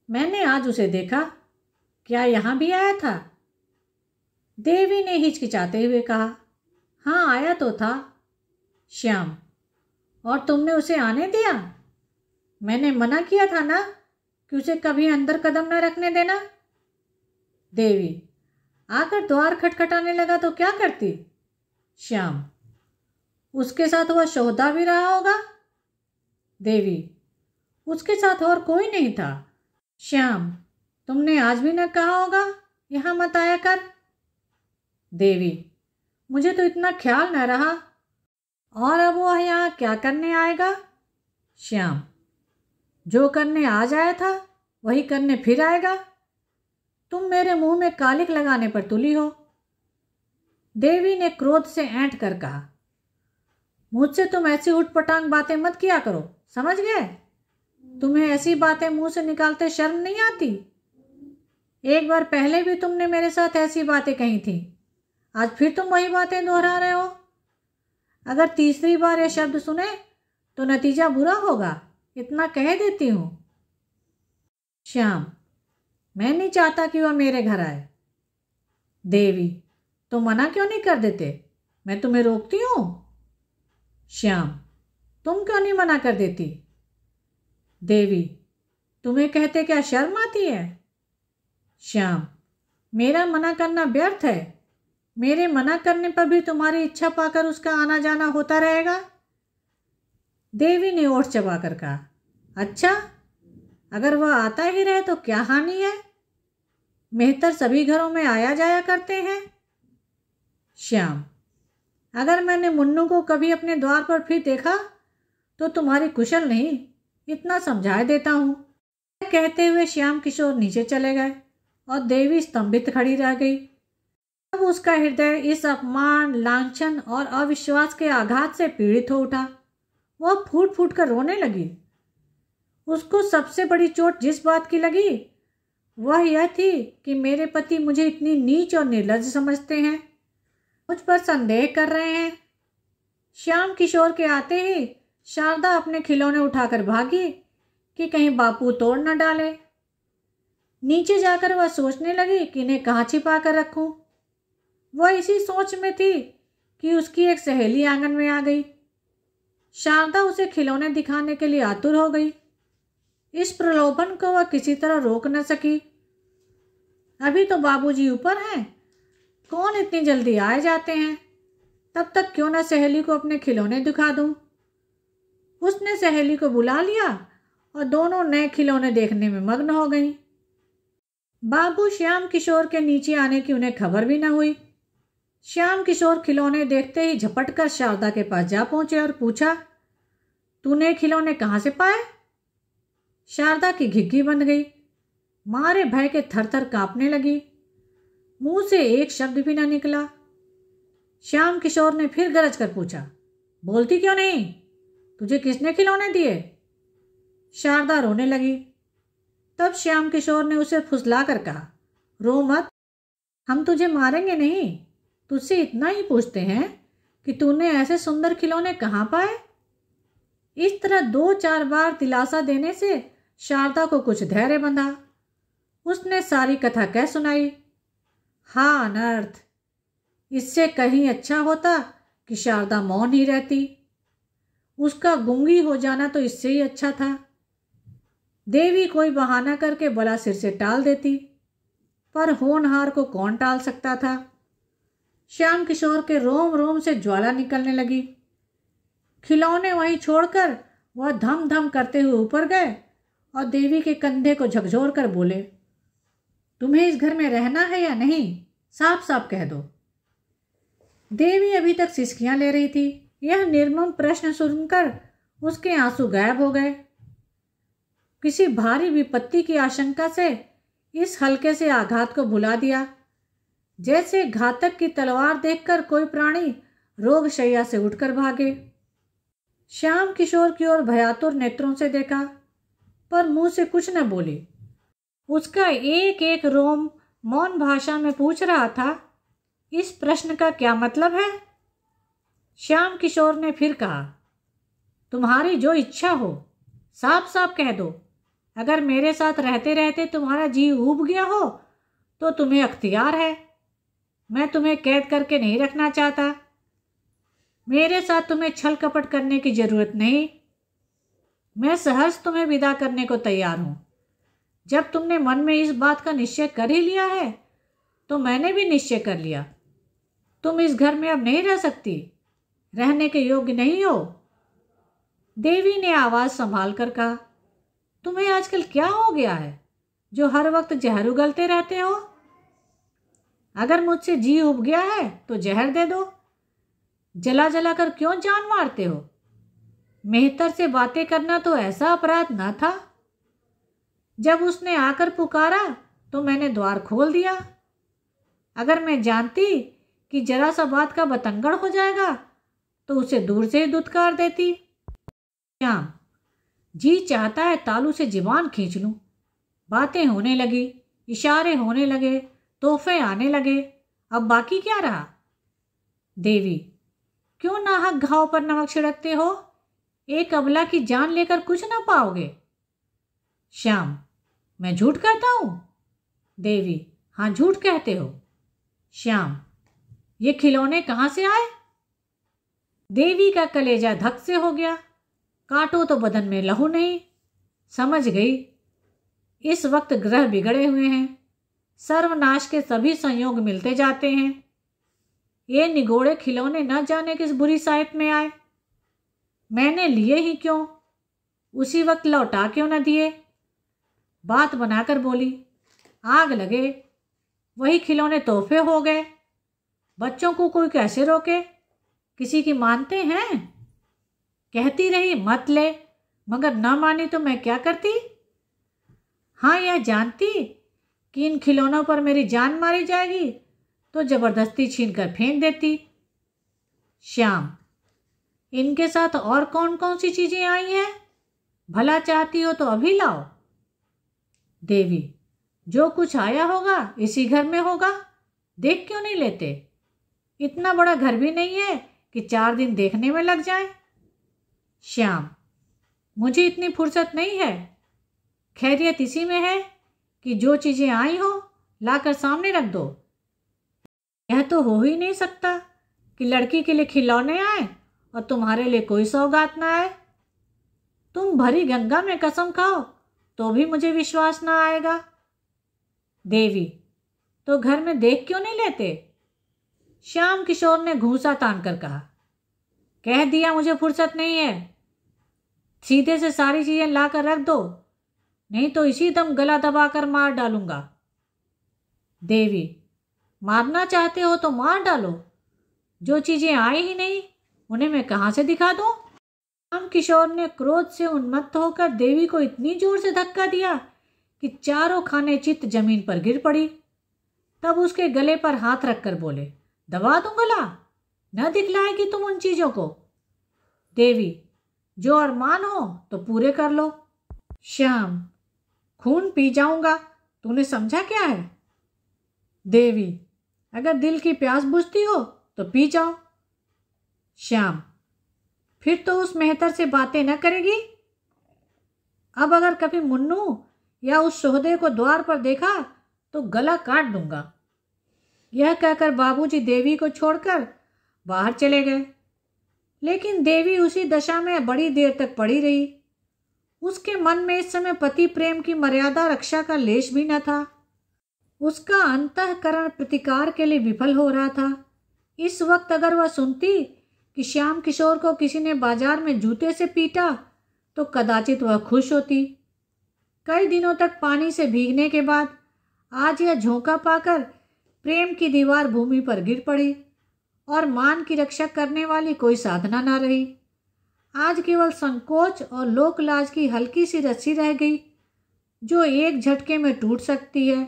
A: मैंने आज उसे देखा, क्या यहाँ भी आया था? देवी ने हिचकिचाते हुए कहा, हाँ आया तो था। श्याम, और तुमने उसे आने दिया? मैंने मना किया था ना कि उसे कभी अंदर कदम न रखने देना। देवी, आकर द्वार खटखटाने लगा तो क्या करती? श्याम, उसके साथ वह शोधा भी रहा होगा। देवी, उसके साथ और कोई नहीं था। श्याम, तुमने आज भी न कहा होगा यहाँ मत आया कर। देवी, मुझे तो इतना ख्याल न रहा। और अब वह यहाँ क्या करने आएगा? श्याम, जो करने आज आया था वही करने फिर आएगा। तुम मेरे मुंह में कालिक लगाने पर तुली हो। देवी ने क्रोध से ऐंठ कर कहा, मुझसे तुम ऐसी उठपटांग बातें मत किया करो, समझ गए? तुम्हें ऐसी बातें मुंह से निकालते शर्म नहीं आती? एक बार पहले भी तुमने मेरे साथ ऐसी बातें कही थी, आज फिर तुम वही बातें दोहरा रहे हो। अगर तीसरी बार ये शब्द सुने तो नतीजा बुरा होगा, इतना कह देती हूँ। श्याम, मैं नहीं चाहता कि वह मेरे घर आए। देवी, तो मना क्यों नहीं कर देते? मैं तुम्हें रोकती हूँ? श्याम, तुम क्यों नहीं मना कर देती? देवी, तुम्हें कहते क्या शर्म आती है? श्याम, मेरा मना करना व्यर्थ है। मेरे मना करने पर भी तुम्हारी इच्छा पाकर उसका आना जाना होता रहेगा। देवी ने ओठ चबाकर कहा, अच्छा, अगर वह आता ही रहे तो क्या हानि है? मेहतर सभी घरों में आया जाया करते हैं। श्याम, अगर मैंने मुन्नू को कभी अपने द्वार पर फिर देखा तो तुम्हारी कुशल नहीं, इतना समझा देता हूँ। कहते हुए श्याम किशोर नीचे चले गए और देवी स्तंभित खड़ी रह गई। अब उसका हृदय इस अपमान, लांछन और अविश्वास के आघात से पीड़ित हो उठा। वह फूट फूट कर रोने लगी। उसको सबसे बड़ी चोट जिस बात की लगी वह यह थी कि मेरे पति मुझे इतनी नीच और निर्लज्ज समझते हैं, मुझ पर संदेह कर रहे हैं। श्याम किशोर के आते ही शारदा अपने खिलौने उठाकर भागी कि कहीं बापू तोड़ न डाले। नीचे जाकर वह सोचने लगी कि इन्हें कहाँ छिपा कर रखूं। वह इसी सोच में थी कि उसकी एक सहेली आंगन में आ गई। शारदा उसे खिलौने दिखाने के लिए आतुर हो गई। इस प्रलोभन को वह किसी तरह रोक न सकी। अभी तो बाबूजी ऊपर हैं, कौन इतनी जल्दी आए जाते हैं, तब तक क्यों न सहेली को अपने खिलौने दिखा दूं। उसने सहेली को बुला लिया और दोनों नए खिलौने देखने में मग्न हो गईं। बाबू श्याम किशोर के नीचे आने की उन्हें खबर भी न हुई। श्याम किशोर खिलौने देखते ही झपट कर शारदा के पास जा पहुंचे और पूछा, तूने खिलौने कहाँ से पाए? शारदा की घिघी बन गई, मारे भय के थर थर कांपने लगी। मुंह से एक शब्द भी न निकला। श्याम किशोर ने फिर गरज कर पूछा, बोलती क्यों नहीं? तुझे किसने खिलौने दिए? शारदा रोने लगी। तब श्याम किशोर ने उसे फुसला कर कहा, रो मत, हम तुझे मारेंगे नहीं, तुझसे इतना ही पूछते हैं कि तूने ऐसे सुंदर खिलौने कहाँ पाए। इस तरह 2-4 बार दिलासा देने से शारदा को कुछ धैर्य बंधा। उसने सारी कथा कह सुनाई। हाँ अनर्थ, इससे कहीं अच्छा होता कि शारदा मौन ही रहती। उसका गूंगी हो जाना तो इससे ही अच्छा था। देवी कोई बहाना करके बला सिर से टाल देती, पर होनहार को कौन टाल सकता था। श्याम किशोर के रोम रोम से ज्वाला निकलने लगी। खिलौने वहीं छोड़कर वह धम धम करते हुए ऊपर गए और देवी के कंधे को झकझोर कर बोले, तुम्हें इस घर में रहना है या नहीं, साफ साफ कह दो। देवी अभी तक सिसकियां ले रही थी। यह निर्मम प्रश्न सुनकर उसके आंसू गायब हो गए। किसी भारी विपत्ति की आशंका से इस हल्के से आघात को भुला दिया, जैसे घातक की तलवार देखकर कोई प्राणी रोग शैया से उठकर भागे। श्याम किशोर की ओर भयातुर नेत्रों से देखा, पर मुंह से कुछ न बोली। उसका एक एक रोम मौन भाषा में पूछ रहा था, इस प्रश्न का क्या मतलब है। श्याम किशोर ने फिर कहा, तुम्हारी जो इच्छा हो साफ साफ कह दो। अगर मेरे साथ रहते रहते तुम्हारा जी ऊब गया हो तो तुम्हें अख्तियार है। मैं तुम्हें कैद करके नहीं रखना चाहता। मेरे साथ तुम्हें छल कपट करने की जरूरत नहीं। मैं सहर्ष तुम्हें विदा करने को तैयार हूं। जब तुमने मन में इस बात का निश्चय कर ही लिया है तो मैंने भी निश्चय कर लिया। तुम इस घर में अब नहीं रह सकती, रहने के योग्य नहीं हो। देवी ने आवाज संभाल कर कहा, तुम्हें आजकल क्या हो गया है जो हर वक्त जहर उगलते रहते हो। अगर मुझसे जी उब गया है तो जहर दे दो। जला जला कर क्यों जान मारते हो। मेहतर से बातें करना तो ऐसा अपराध न था। जब उसने आकर पुकारा तो मैंने द्वार खोल दिया। अगर मैं जानती कि जरा सा बात का बतंगड़ हो जाएगा तो उसे दूर से ही दुत्कार देती। श्याम, जी चाहता है तालू से जीवान खींच लूं। बातें होने लगी, इशारे होने लगे, तोहफे आने लगे, अब बाकी क्या रहा। देवी, क्यों नाहक घाव पर नमक छिड़कते हो। एक अबला की जान लेकर कुछ ना पाओगे। श्याम, मैं झूठ कहता हूं। देवी, हाँ झूठ कहते हो। श्याम, ये खिलौने कहाँ से आए। देवी का कलेजा धक से हो गया। काटो तो बदन में लहू नहीं। समझ गई, इस वक्त ग्रह बिगड़े हुए हैं। सर्वनाश के सभी संयोग मिलते जाते हैं। ये निगोड़े खिलौने न जाने किस बुरी साइट में आए। मैंने लिए ही क्यों, उसी वक्त लौटा क्यों न दिए। बात बनाकर बोली, आग लगे, वही खिलौने तोहफे हो गए। बच्चों को कोई कैसे रोके, किसी की मानते हैं। कहती रही मत ले, मगर न मानी तो मैं क्या करती। हाँ, यह जानती कि इन खिलौनों पर मेरी जान मारी जाएगी तो जबरदस्ती छीनकर फेंक देती। श्याम, इनके साथ और कौन कौन सी चीजें आई हैं, भला चाहती हो तो अभी लाओ। देवी, जो कुछ आया होगा इसी घर में होगा, देख क्यों नहीं लेते। इतना बड़ा घर भी नहीं है कि 4 दिन देखने में लग जाए। श्याम, मुझे इतनी फुर्सत नहीं है। खैरियत इसी में है कि जो चीजें आई हो लाकर सामने रख दो। यह तो हो ही नहीं सकता कि लड़की के लिए खिलौने आए और तुम्हारे लिए कोई सौगात ना आए। तुम भरी गंगा में कसम खाओ तो भी मुझे विश्वास ना आएगा। देवी, तो घर में देख क्यों नहीं लेते। श्याम किशोर ने घूंसा तान कर कहा, कह दिया मुझे फुर्सत नहीं है। सीधे से सारी चीजें लाकर रख दो, नहीं तो इसी दम गला दबाकर मार डालूंगा। देवी, मारना चाहते हो तो मार डालो। जो चीजें आई ही नहीं उन्हें मैं कहाँ से दिखा दूं। श्याम किशोर ने क्रोध से उन्मत्त होकर देवी को इतनी जोर से धक्का दिया कि चारों खाने चित्त जमीन पर गिर पड़ी। तब उसके गले पर हाथ रखकर बोले, दबा दूं गला, न दिखलाएगी तुम उन चीजों को। देवी, जो अरमान हो तो पूरे कर लो। श्याम, खून पी जाऊंगा, तूने समझा क्या है। देवी, अगर दिल की प्यास बुझती हो तो पी जाओ। श्याम, फिर तो उस मेहतर से बातें न करेगी? अब अगर कभी मुन्नू या उस शोहदे को द्वार पर देखा तो गला काट दूंगा। यह कहकर बाबूजी देवी को छोड़कर बाहर चले गए। लेकिन देवी उसी दशा में बड़ी देर तक पड़ी रही। उसके मन में इस समय पति प्रेम की मर्यादा रक्षा का लेश भी न था। उसका अंतःकरण प्रतिकार के लिए विफल हो रहा था। इस वक्त अगर वह सुनती कि श्याम किशोर को किसी ने बाजार में जूते से पीटा तो कदाचित वह खुश होती। कई दिनों तक पानी से भीगने के बाद आज यह झोंका पाकर प्रेम की दीवार भूमि पर गिर पड़ी और मान की रक्षा करने वाली कोई साधना न रही। आज केवल संकोच और लोकलाज की हल्की सी रस्सी रह गई जो एक झटके में टूट सकती है।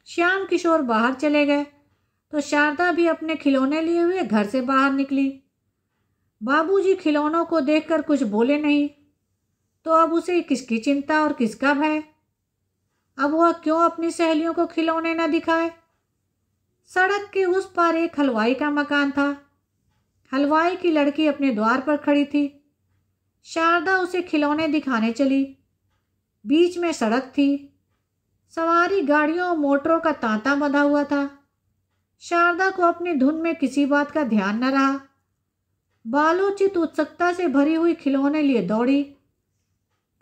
A: श्याम किशोर बाहर चले गए तो शारदा भी अपने खिलौने लिए हुए घर से बाहर निकली। बाबूजी खिलौनों को देखकर कुछ बोले नहीं तो अब उसे किसकी चिंता और किसका भय? अब वह क्यों अपनी सहेलियों को खिलौने न दिखाए? सड़क के उस पार एक हलवाई का मकान था। हलवाई की लड़की अपने द्वार पर खड़ी थी। शारदा उसे खिलौने दिखाने चली। बीच में सड़क थी। सवारी गाड़ियों और मोटरों का तांता बंधा हुआ था। शारदा को अपनी धुन में किसी बात का ध्यान न रहा। बालोचित उत्सुकता से भरी हुई खिलौने लिए दौड़ी।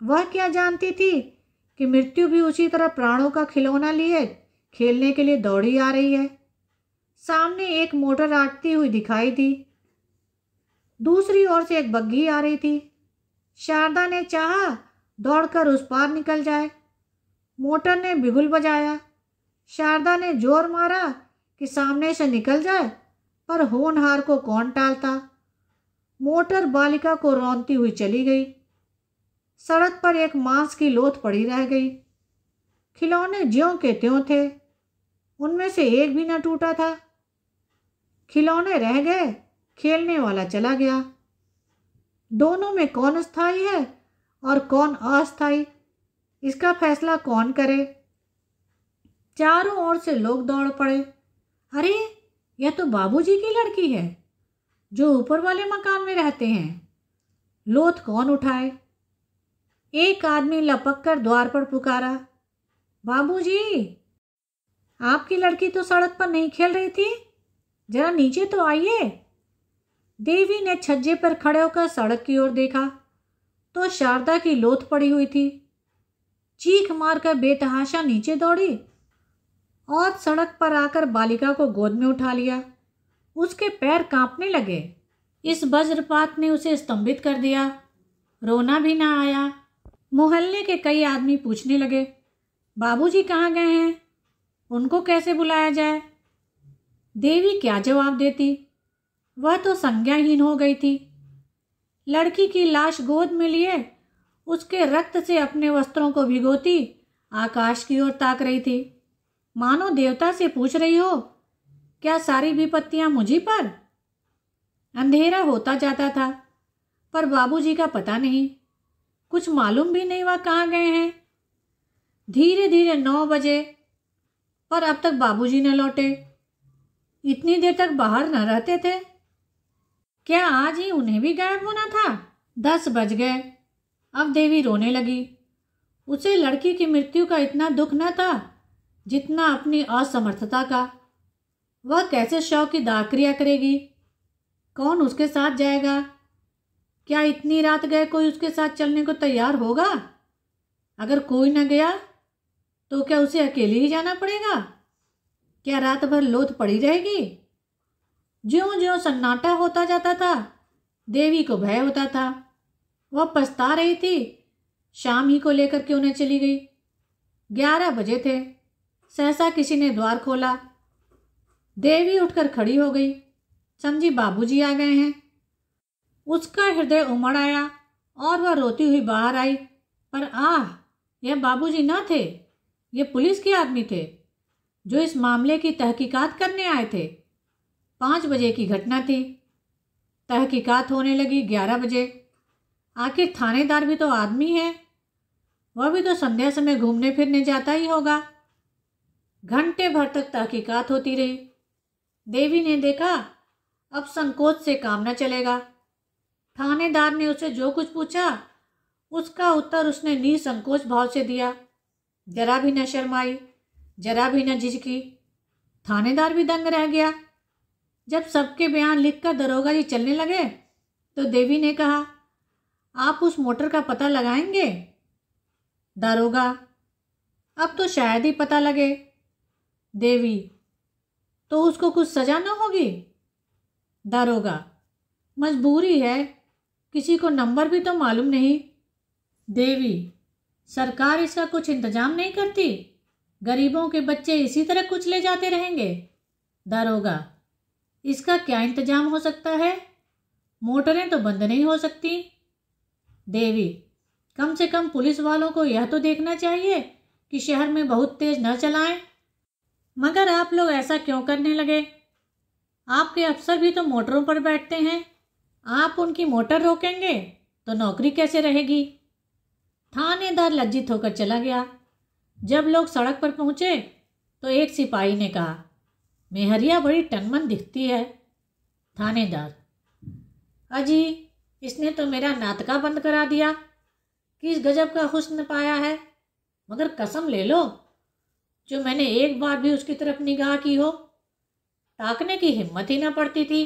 A: वह क्या जानती थी कि मृत्यु भी उसी तरह प्राणों का खिलौना लिए खेलने के लिए दौड़ी आ रही है। सामने एक मोटर आटती हुई दिखाई दी। दूसरी ओर से एक बग्घी आ रही थी। शारदा ने चाहा दौड़कर उस पार निकल जाए। मोटर ने बिगुल बजाया। शारदा ने जोर मारा कि सामने से निकल जाए, पर होनहार को कौन टालता। मोटर बालिका को रौंदती हुई चली गई। सड़क पर एक मांस की लोथ पड़ी रह गई। खिलौने ज्यों के त्यों थे। उनमें से एक भी न टूटा था। खिलौने रह गए, खेलने वाला चला गया। दोनों में कौन स्थायी है और कौन अस्थायी, इसका फैसला कौन करे? चारों ओर से लोग दौड़ पड़े। अरे, यह तो बाबूजी की लड़की है जो ऊपर वाले मकान में रहते हैं। लोथ कौन उठाए? एक आदमी लपक कर द्वार पर पुकारा, बाबूजी, आपकी लड़की तो सड़क पर नहीं खेल रही थी, जरा नीचे तो आइए। देवी ने छज्जे पर खड़े होकर सड़क की ओर देखा तो शारदा की लोथ पड़ी हुई थी। चीख मारकर बेतहाशा नीचे दौड़ी और सड़क पर आकर बालिका को गोद में उठा लिया। उसके पैर कांपने लगे। इस वज्रपात ने उसे स्तंभित कर दिया। रोना भी ना आया। मोहल्ले के कई आदमी पूछने लगे, बाबूजी कहाँ गए हैं? उनको कैसे बुलाया जाए? देवी क्या जवाब देती? वह तो संज्ञाहीन हो गई थी। लड़की की लाश गोद में लिए उसके रक्त से अपने वस्त्रों को भिगोती आकाश की ओर ताक रही थी, मानो देवता से पूछ रही हो, क्या सारी विपत्तियां मुझी पर? अंधेरा होता जाता था, पर बाबूजी का पता नहीं। कुछ मालूम भी नहीं वह कहाँ गए हैं। धीरे धीरे 9 बजे, पर अब तक बाबूजी न लौटे। इतनी देर तक बाहर न रहते थे। क्या आज ही उन्हें भी गायब होना था? 10 बज गए। अब देवी रोने लगी। उसे लड़की की मृत्यु का इतना दुख न था जितना अपनी असमर्थता का। वह कैसे शव की दाह क्रिया करेगी? कौन उसके साथ जाएगा? क्या इतनी रात गए कोई उसके साथ चलने को तैयार होगा? अगर कोई न गया तो क्या उसे अकेले ही जाना पड़ेगा? क्या रात भर लोथ पड़ी रहेगी? ज्यों ज्यों सन्नाटा होता जाता था, देवी को भय होता था। वह पछता रही थी शाम ही को लेकर के उन्हें चली गई। 11 बजे थे। सहसा किसी ने द्वार खोला। देवी उठकर खड़ी हो गई। समझी बाबूजी आ गए हैं। उसका हृदय उमड़ आया और वह रोती हुई बाहर आई। पर आह, यह बाबूजी न थे, ये पुलिस के आदमी थे जो इस मामले की तहकीकात करने आए थे। 5 बजे की घटना थी। तहकीकात होने लगी 11 बजे। आखिर थानेदार भी तो आदमी है, वह भी तो संध्या समय घूमने फिरने जाता ही होगा। घंटे भर तक तहकीकात होती रही। देवी ने देखा अब संकोच से काम न चलेगा। थानेदार ने उसे जो कुछ पूछा उसका उत्तर उसने निसंकोच भाव से दिया। जरा भी न शर्माई, जरा भी न झिझकी। थानेदार भी दंग रह गया। जब सबके बयान लिखकर दरोगा जी चलने लगे तो देवी ने कहा, आप उस मोटर का पता लगाएंगे? दारोगा, अब तो शायद ही पता लगे। देवी, तो उसको कुछ सजा न होगी? दारोगा, मजबूरी है, किसी को नंबर भी तो मालूम नहीं। देवी, सरकार इसका कुछ इंतजाम नहीं करती? गरीबों के बच्चे इसी तरह कुछ ले जाते रहेंगे। दारोगा, इसका क्या इंतजाम हो सकता है? मोटरें तो बंद नहीं हो सकती। देवी, कम से कम पुलिस वालों को यह तो देखना चाहिए कि शहर में बहुत तेज न चलाएं। मगर आप लोग ऐसा क्यों करने लगे? आपके अफसर भी तो मोटरों पर बैठते हैं। आप उनकी मोटर रोकेंगे तो नौकरी कैसे रहेगी? थानेदार लज्जित होकर चला गया। जब लोग सड़क पर पहुंचे तो एक सिपाही ने कहा, मेहरिया बड़ी टनमन दिखती है। थानेदार, अजी, इसने तो मेरा नाटका बंद करा दिया। किस गजब का हुस्न पाया है। मगर कसम ले लो, जो मैंने एक बार भी उसकी तरफ निगाह की हो, ताकने की हिम्मत ही ना पड़ती थी।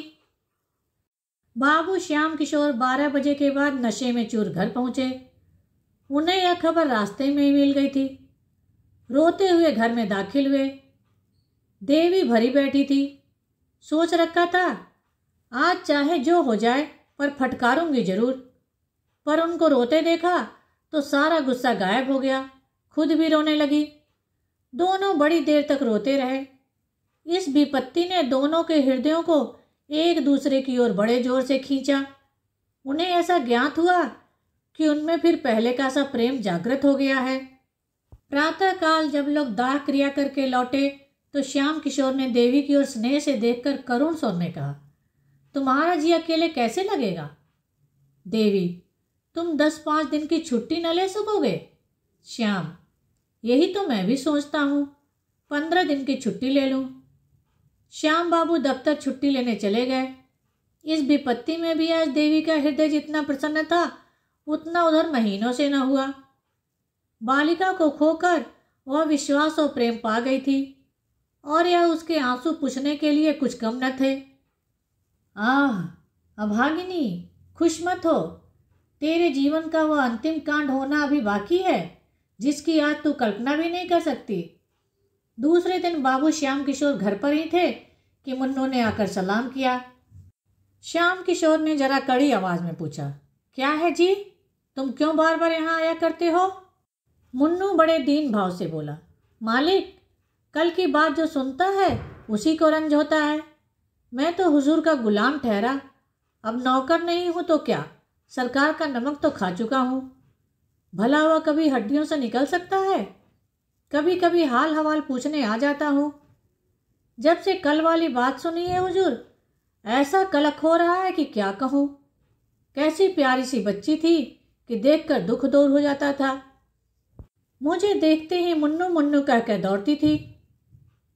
A: बाबू श्याम किशोर 12 बजे के बाद नशे में चूर घर पहुंचे। उन्हें यह खबर रास्ते में ही मिल गई थी। रोते हुए घर में दाखिल हुए। देवी भरी बैठी थी। सोच रखा था आज चाहे जो हो जाए पर फटकारूंगी जरूर। पर उनको रोते देखा तो सारा गुस्सा गायब हो गया। खुद भी रोने लगी। दोनों बड़ी देर तक रोते रहे। इस विपत्ति ने दोनों के हृदयों को एक दूसरे की ओर बड़े जोर से खींचा। उन्हें ऐसा ज्ञात हुआ कि उनमें फिर पहले का सा प्रेम जागृत हो गया है। प्रातःकाल जब लोग दाह क्रिया करके लौटे तो श्याम किशोर ने देवी की ओर स्नेह से देखकर करुण स्वर में कहा, तुम्हारा जी अकेले कैसे लगेगा? देवी, तुम 10-5 दिन की छुट्टी न ले सकोगे? श्याम, यही तो मैं भी सोचता हूँ, 15 दिन की छुट्टी ले लूँ। श्याम बाबू दफ्तर छुट्टी लेने चले गए। इस विपत्ति में भी आज देवी का हृदय जितना प्रसन्न था उतना उधर महीनों से न हुआ। बालिका को खोकर वह विश्वास और प्रेम पा गई थी और यह उसके आंसू पूछने के लिए कुछ कम न थे। आह अभागिनी, खुश मत हो। तेरे जीवन का वह अंतिम कांड होना अभी बाकी है जिसकी आज तू कल्पना भी नहीं कर सकती। दूसरे दिन बाबू श्याम किशोर घर पर ही थे कि मुन्नू ने आकर सलाम किया। श्याम किशोर ने जरा कड़ी आवाज में पूछा, क्या है जी, तुम क्यों बार बार यहाँ आया करते हो? मुन्नू बड़े दीन भाव से बोला, मालिक, कल की बात जो सुनता है उसी को रंज होता है। मैं तो हुजूर का गुलाम ठहरा, अब नौकर नहीं हूँ तो क्या, सरकार का नमक तो खा चुका हूँ। भला हुआ कभी हड्डियों से निकल सकता है? कभी कभी हाल हवाल पूछने आ जाता हूँ। जब से कल वाली बात सुनी है हुजूर, ऐसा कलक हो रहा है कि क्या कहूँ। कैसी प्यारी सी बच्ची थी कि देखकर दुख दूर हो जाता था। मुझे देखते ही मुन्नू मुन्नू कहकर दौड़ती थी।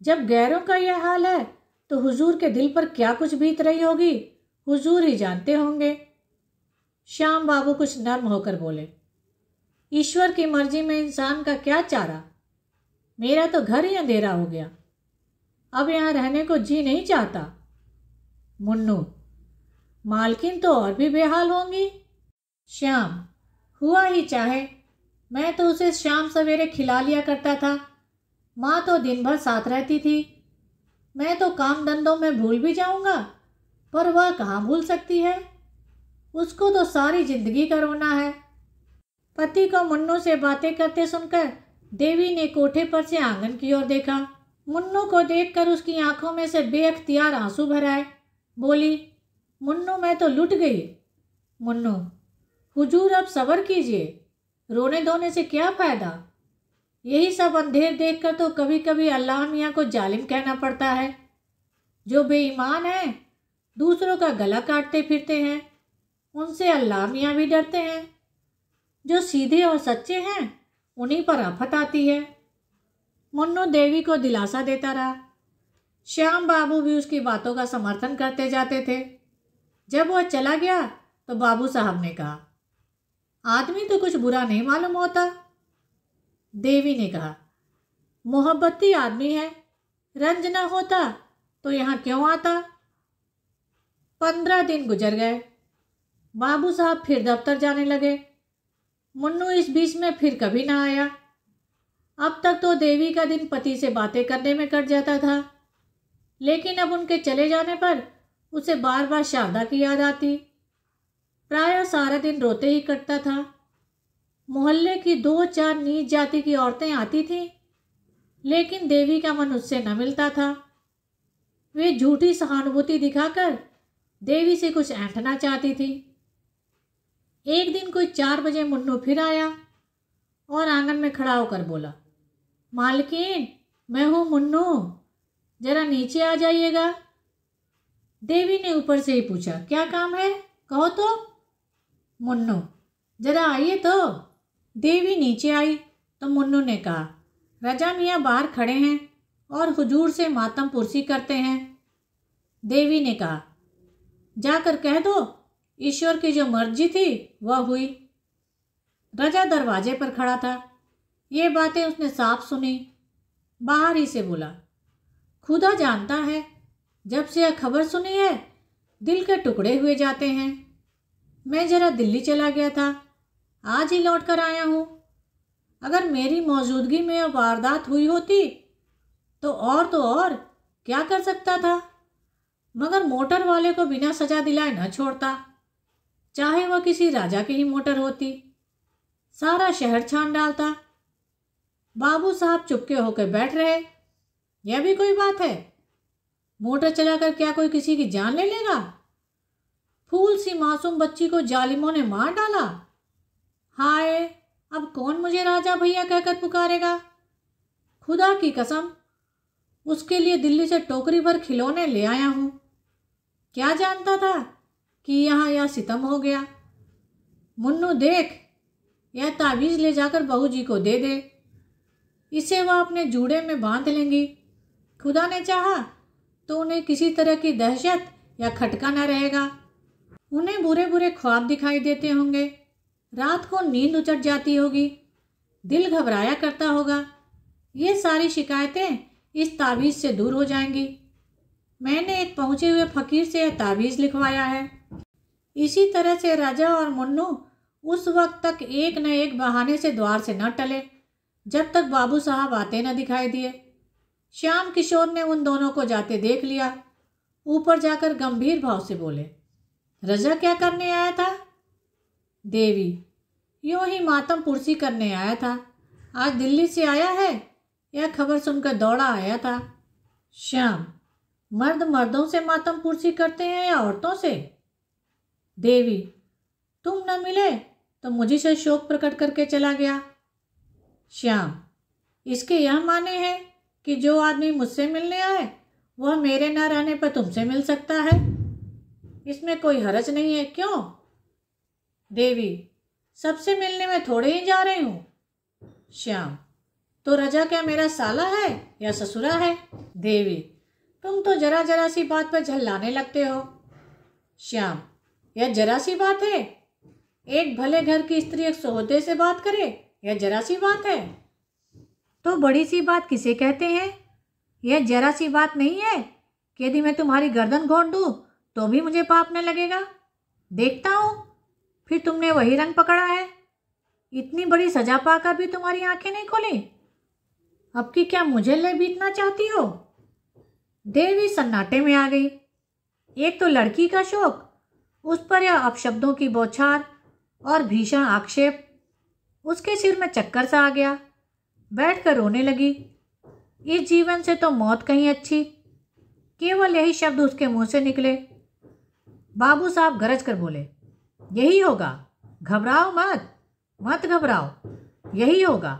A: जब गैरों का यह हाल है तो हुजूर के दिल पर क्या कुछ बीत रही होगी, हुजूर ही जानते होंगे। श्याम बाबू कुछ नर्म होकर बोले, ईश्वर की मर्जी में इंसान का क्या चारा। मेरा तो घर ही अंधेरा हो गया, अब यहाँ रहने को जी नहीं चाहता। मुन्नू, मालकिन तो और भी बेहाल होंगी। श्याम, हुआ ही चाहे, मैं तो उसे शाम सवेरे खिला लिया करता था। माँ तो दिन भर साथ रहती थी। मैं तो काम धंधों में भूल भी जाऊंगा, पर वह कहाँ भूल सकती है। उसको तो सारी जिंदगी का रोना है। पति को मुन्नू से बातें करते सुनकर देवी ने कोठे पर से आंगन की ओर देखा। मुन्नू को देखकर उसकी आंखों में से बेअख्तियार आंसू भर आए। बोली, मुन्नू, मैं तो लुट गई। मुन्नू, हुजूर अब सब्र कीजिए, रोने धोने से क्या फायदा। यही सब अंधेर देखकर तो कभी कभी अल्लाह मियाँ को जालिम कहना पड़ता है। जो बेईमान हैं, दूसरों का गला काटते फिरते हैं, उनसे अल्लाह मियाँ भी डरते हैं। जो सीधे और सच्चे हैं, उन्हीं पर आफत आती है। मुन्नू देवी को दिलासा देता रहा। श्याम बाबू भी उसकी बातों का समर्थन करते जाते थे। जब वह चला गया तो बाबू साहब ने कहा, आदमी तो कुछ बुरा नहीं मालूम होता। देवी ने कहा, मोहब्बती आदमी है, रंज न होता तो यहाँ क्यों आता। 15 दिन गुजर गए। बाबू साहब फिर दफ्तर जाने लगे। मुन्नू इस बीच में फिर कभी ना आया। अब तक तो देवी का दिन पति से बातें करने में कट जाता था, लेकिन अब उनके चले जाने पर उसे बार बार शारदा की याद आती। प्रायः सारा दिन रोते ही कटता था। मोहल्ले की 2-4 नीच जाति की औरतें आती थीं, लेकिन देवी का मन उससे न मिलता था। वे झूठी सहानुभूति दिखाकर देवी से कुछ ऐंठना चाहती थी। एक दिन कोई 4 बजे मुन्नू फिर आया और आंगन में खड़ा होकर बोला, मालकिन, मैं हूँ मुन्नू, जरा नीचे आ जाइएगा। देवी ने ऊपर से ही पूछा, क्या काम है, कहो तो। मुन्नू, जरा आइए तो। देवी नीचे आई तो मुन्नू ने कहा, रजा मियाँ बाहर खड़े हैं और हुजूर से मातम पुरसी करते हैं। देवी ने कहा, जाकर कह दो ईश्वर की जो मर्जी थी वह हुई। रजा दरवाजे पर खड़ा था। ये बातें उसने साफ सुनी। बाहर ही से बोला, खुदा जानता है, जब से यह खबर सुनी है दिल के टुकड़े हुए जाते हैं। मैं जरा दिल्ली चला गया था, आज ही लौट कर आया हूँ। अगर मेरी मौजूदगी में यह वारदात हुई होती तो और क्या कर सकता था, मगर मोटर वाले को बिना सजा दिलाए न छोड़ता, चाहे वह किसी राजा की ही मोटर होती। सारा शहर छान डालता। बाबू साहब चुपके होकर बैठ रहे। यह भी कोई बात है? मोटर चलाकर क्या कोई किसी की जान ले लेगा? फूल सी मासूम बच्ची को जालिमों ने मार डाला। हाय, अब कौन मुझे राजा भैया कहकर पुकारेगा? खुदा की कसम, उसके लिए दिल्ली से टोकरी भर खिलौने ले आया हूँ। क्या जानता था कि यहाँ यह सितम हो गया। मुन्नू देख, यह ताबीज़ ले जाकर बहू जी को दे दे, इसे वह अपने जूड़े में बांध लेंगी। खुदा ने चाहा तो उन्हें किसी तरह की दहशत या खटका न रहेगा। उन्हें बुरे बुरे ख्वाब दिखाई देते होंगे, रात को नींद उचट जाती होगी, दिल घबराया करता होगा। ये सारी शिकायतें इस ताबीज़ से दूर हो जाएंगी। मैंने एक पहुंचे हुए फकीर से यह ताबीज़ लिखवाया है। इसी तरह से राजा और मुन्नू उस वक्त तक एक न एक बहाने से द्वार से न टले, जब तक बाबू साहब आते न दिखाई दिए। श्याम किशोर ने उन दोनों को जाते देख लिया। ऊपर जाकर गंभीर भाव से बोले, रजा क्या करने आया था? देवी, यूं ही मातम पुरसी करने आया था। आज दिल्ली से आया है, यह खबर सुनकर दौड़ा आया था। श्याम, मर्द मर्दों से मातम पुरसी करते हैं या औरतों से? देवी, तुम न मिले तो मुझे से शोक प्रकट करके चला गया। श्याम, इसके यह माने हैं कि जो आदमी मुझसे मिलने आए वह मेरे न रहने पर तुमसे मिल सकता है? इसमें कोई हरज नहीं है, क्यों? देवी, सबसे मिलने में थोड़े ही जा रही हूँ। श्याम, तो रजा क्या मेरा साला है या ससुरा है? देवी, तुम तो जरा जरा सी बात पर झल्लाने लगते हो। श्याम, यह जरा सी बात है? एक भले घर की स्त्री एक सोहते से बात करे, यह जरा सी बात है? तो बड़ी सी बात किसे कहते हैं? यह जरा सी बात नहीं है कि यदि मैं तुम्हारी गर्दन घोंट दूँ तो भी मुझे पाप न लगेगा। देखता हूँ फिर तुमने वही रंग पकड़ा है। इतनी बड़ी सजा पाकर भी तुम्हारी आंखें नहीं खोली। अब की क्या मुझे ले बीतना चाहती हो? देवी सन्नाटे में आ गई। एक तो लड़की का शौक, उस पर यह अपशब्दों की बौछार और भीषण आक्षेप। उसके सिर में चक्कर सा आ गया। बैठकर रोने लगी। इस जीवन से तो मौत कहीं अच्छी। केवल यही शब्द उसके मुंह से निकले। बाबू साहब गरज कर बोले, यही होगा, घबराओ मत, मत घबराओ, यही होगा।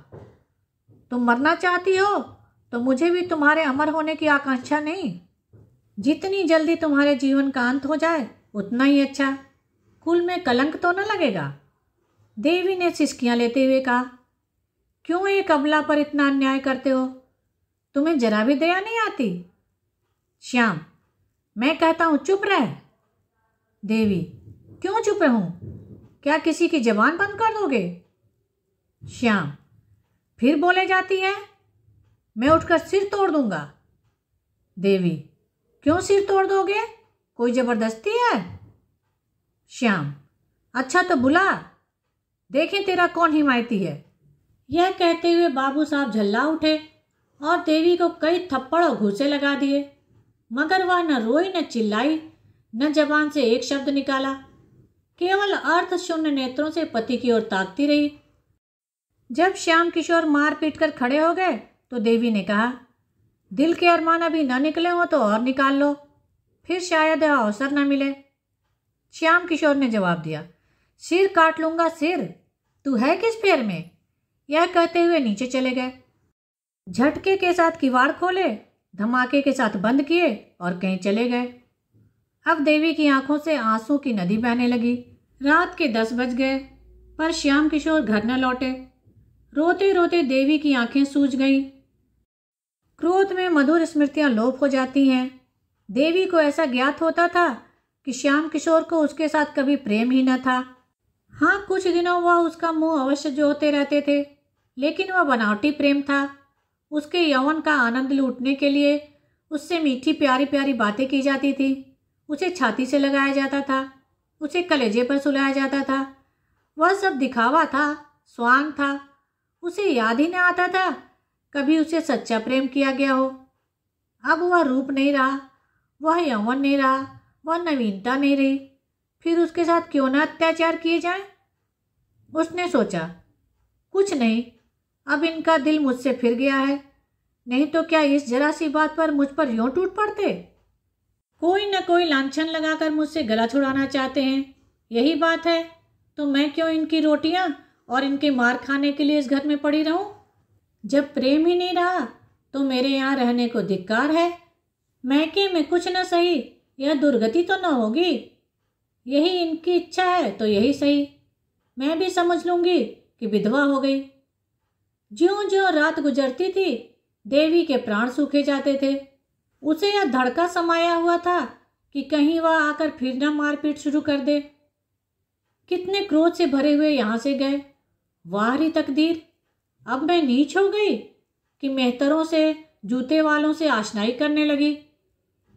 A: तुम मरना चाहती हो तो मुझे भी तुम्हारे अमर होने की आकांक्षा नहीं। जितनी जल्दी तुम्हारे जीवन का अंत हो जाए उतना ही अच्छा। कुल में कलंक तो न लगेगा। देवी ने सिसकियां लेते हुए कहा, क्यों एक अबला पर इतना अन्याय करते हो? तुम्हें जरा भी दया नहीं आती? श्याम, मैं कहता हूँ चुप रह। देवी, क्यों चुप रहूं? क्या किसी की जबान बंद कर दोगे? श्याम, फिर बोले जाती है, मैं उठकर सिर तोड़ दूंगा। देवी, क्यों सिर तोड़ दोगे? कोई जबरदस्ती है? श्याम, अच्छा तो बुला, देखें तेरा कौन हिमायती है। यह कहते हुए बाबू साहब झल्ला उठे और देवी को कई थप्पड़ और घूंसे लगा दिए, मगर वह न रोई न चिल्लाई, न जबान से एक शब्द निकाला, केवल अर्थ शून्य नेत्रों से पति की ओर ताकती रही। जब श्याम किशोर मार पीट कर खड़े हो गए तो देवी ने कहा, दिल के अरमान अभी न निकले हो तो और निकाल लो, फिर शायद यह अवसर न मिले। श्याम किशोर ने जवाब दिया, सिर काट लूंगा सिर, तू है किस फेर में? यह कहते हुए नीचे चले गए। झटके के साथ किवाड़ खोले, धमाके के साथ बंद किए और कहीं चले गए। अब देवी की आंखों से आंसू की नदी बहने लगी। रात के 10 बज गए पर श्याम किशोर घर न लौटे। रोते रोते देवी की आंखें सूज गईं। क्रोध में मधुर स्मृतियां लोप हो जाती हैं। देवी को ऐसा ज्ञात होता था कि श्याम किशोर को उसके साथ कभी प्रेम ही न था। हाँ, कुछ दिनों वह उसका मुंह अवश्य जोहते रहते थे, लेकिन वह बनावटी प्रेम था। उसके यौवन का आनंद लूटने के लिए उससे मीठी प्यारी प्यारी बातें की जाती थी, उसे छाती से लगाया जाता था, उसे कलेजे पर सुलाया जाता था। वह सब दिखावा था, स्वांग था। उसे याद ही न आता था कभी उसे सच्चा प्रेम किया गया हो। अब वह रूप नहीं रहा, वह यौवन नहीं रहा, वह नवीनता नहीं रही, फिर उसके साथ क्यों न अत्याचार किए जाएं? उसने सोचा, कुछ नहीं, अब इनका दिल मुझसे फिर गया है, नहीं तो क्या इस जरा सी बात पर मुझ पर यूं टूट पड़ते? कोई न कोई लांछन लगाकर मुझसे गला छुड़ाना चाहते हैं। यही बात है तो मैं क्यों इनकी रोटियां और इनके मार खाने के लिए इस घर में पड़ी रहूं? जब प्रेम ही नहीं रहा तो मेरे यहाँ रहने को धिक्कार है। मैके में कुछ न सही, यह दुर्गति तो न होगी। यही इनकी इच्छा है तो यही सही, मैं भी समझ लूंगी कि विधवा हो गई। ज्यों ज्यों रात गुजरती थी देवी के प्राण सूखे जाते थे। उसे यह धड़का समाया हुआ था कि कहीं वह आकर फिर न मारपीट शुरू कर दे। कितने क्रोध से भरे हुए यहाँ से गए। वाह री तकदीर, अब मैं नीच हो गई कि मेहतरों से, जूते वालों से आशनाई करने लगी।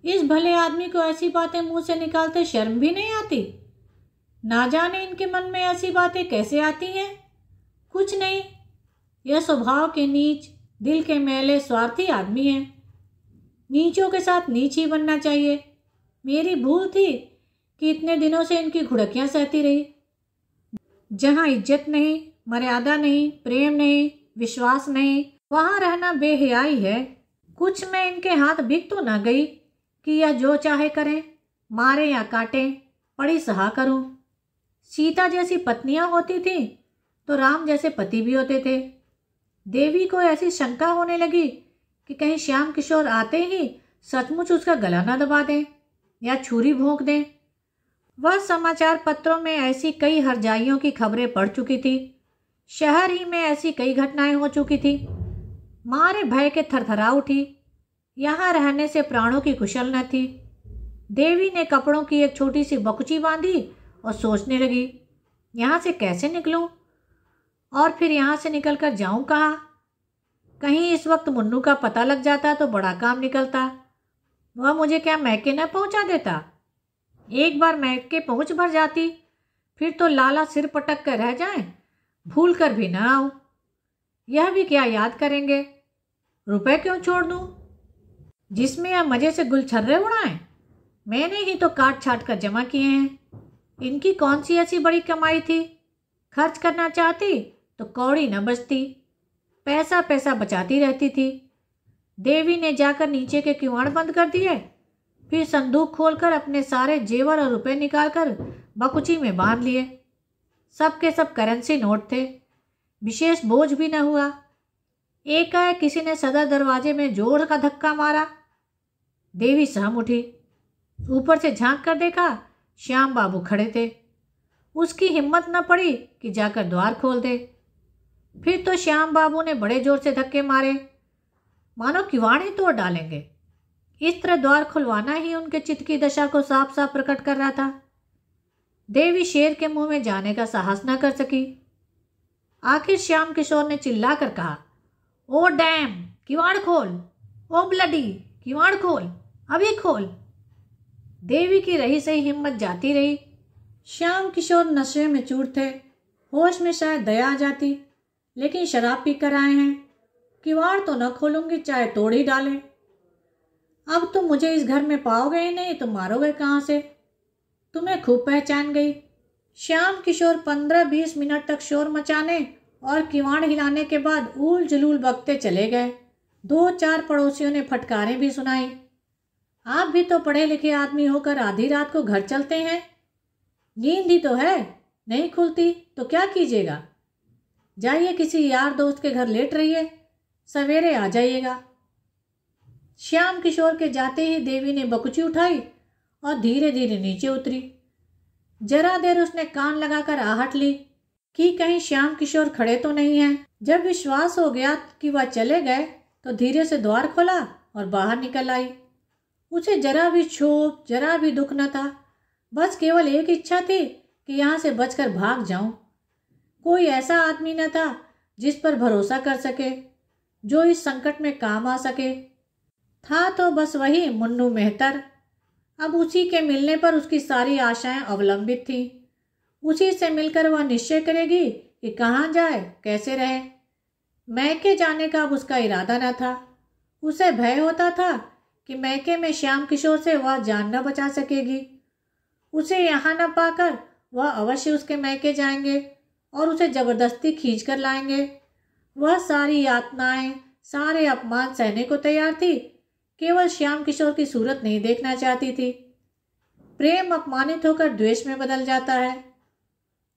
A: इस भले आदमी को ऐसी बातें मुंह से निकालते शर्म भी नहीं आती। ना जाने इनके मन में ऐसी बातें कैसे आती हैं। कुछ नहीं, यह स्वभाव के नीच, दिल के मैले, स्वार्थी आदमी है। नीचों के साथ नीच ही बनना चाहिए। मेरी भूल थी कि इतने दिनों से इनकी घुड़कियां सहती रही। जहाँ इज्जत नहीं, मर्यादा नहीं, प्रेम नहीं, विश्वास नहीं, वहाँ रहना बेहयाई है। कुछ मैं इनके हाथ बिक तो न गई कि यह जो चाहे करें, मारे या काटें, पड़ी सहा करूं। सीता जैसी पत्नियां होती थी तो राम जैसे पति भी होते थे। देवी को ऐसी शंका होने लगी कि कहीं श्याम किशोर आते ही सचमुच उसका गला न दबा दें या छुरी भोंक दें। वह समाचार पत्रों में ऐसी कई हरजाइयों की खबरें पढ़ चुकी थी। शहर ही में ऐसी कई घटनाएं हो चुकी थी। मारे भय के थरथरा उठी। यहाँ रहने से प्राणों की कुशल न थी। देवी ने कपड़ों की एक छोटी सी बकुची बांधी और सोचने लगी, यहाँ से कैसे निकलूं और फिर यहाँ से निकलकर जाऊं कहाँ? कहीं इस वक्त मुन्नू का पता लग जाता तो बड़ा काम निकलता। वह मुझे क्या मैके न पहुंचा देता? एक बार मैके पहुंच भर जाती फिर तो लाला सिर पटक कर रह जाए, भूल कर भी ना आऊं। यह भी क्या याद करेंगे? रुपए क्यों छोड़ दूं जिसमें यह मजे से गुलछर्रे उड़ाएं? मैंने ही तो काट छाट कर जमा किए हैं। इनकी कौन सी ऐसी बड़ी कमाई थी? खर्च करना चाहती तो कौड़ी न बचती, पैसा पैसा बचाती रहती थी। देवी ने जाकर नीचे के किवाड़ बंद कर दिए, फिर संदूक खोलकर अपने सारे जेवर और रुपए निकालकर बकुची में बांध लिए। सब के सब करेंसी नोट थे। विशेष बोझ भी न हुआ। एकाएक किसी ने सदर दरवाजे में जोर का धक्का मारा। देवी सहम उठी। ऊपर से झांक कर देखा, श्याम बाबू खड़े थे। उसकी हिम्मत न पड़ी कि जाकर द्वार खोल दे। फिर तो श्याम बाबू ने बड़े जोर से धक्के मारे, मानो किवाड़ ही तोड़ डालेंगे। इस तरह द्वार खुलवाना ही उनके चित्त की दशा को साफ साफ प्रकट कर रहा था। देवी शेर के मुंह में जाने का साहस न कर सकी। आखिर श्याम किशोर ने चिल्ला कर कहा, ओ डैम, किवाड़ खोल, ओ ब्लडी, किवाड़ खोल, अभी खोल। देवी की रही सही हिम्मत जाती रही। श्याम किशोर नशे में चूर थे। होश में शायद दया आ जाती, लेकिन शराब पीकर आए हैं, किवाड़ तो न खोलूंगी चाहे तोड़ ही डाले। अब तुम मुझे इस घर में पाओगे ही नहीं तो मारोगे कहाँ से? तुम्हें खूब पहचान गई। श्याम किशोर 15-20 मिनट तक शोर मचाने और किवाड़ हिलाने के बाद ऊल जुलूल बकते चले गए। 2-4 पड़ोसियों ने फटकारें भी सुनाई। आप भी तो पढ़े लिखे आदमी होकर आधी रात को घर चलते हैं। नींद ही तो है, नहीं खुलती तो क्या कीजिएगा? जाइए किसी यार दोस्त के घर लेट रहिए, सवेरे आ जाइएगा। श्याम किशोर के जाते ही देवी ने बकुची उठाई और धीरे धीरे नीचे उतरी। जरा देर उसने कान लगाकर आहट ली कि कहीं श्याम किशोर खड़े तो नहीं हैं। जब विश्वास हो गया कि वह चले गए तो धीरे से द्वार खोला और बाहर निकल आई। उसे जरा भी क्षोभ, जरा भी दुख न था। बस केवल एक इच्छा थी कि यहाँ से बचकर भाग जाऊं। कोई ऐसा आदमी न था जिस पर भरोसा कर सके, जो इस संकट में काम आ सके। था तो बस वही मुन्नू मेहतर। अब उसी के मिलने पर उसकी सारी आशाएं अवलंबित थीं। उसी से मिलकर वह निश्चय करेगी कि कहाँ जाए, कैसे रहे। मैके जाने का अब उसका इरादा न था। उसे भय होता था कि मैके में श्याम किशोर से वह जान न बचा सकेगी। उसे यहाँ न पाकर वह अवश्य उसके मैके जाएंगे और उसे जबरदस्ती खींच कर लाएंगे। वह सारी यातनाएं, सारे अपमान सहने को तैयार थी, केवल श्याम किशोर की सूरत नहीं देखना चाहती थी। प्रेम अपमानित होकर द्वेष में बदल जाता है।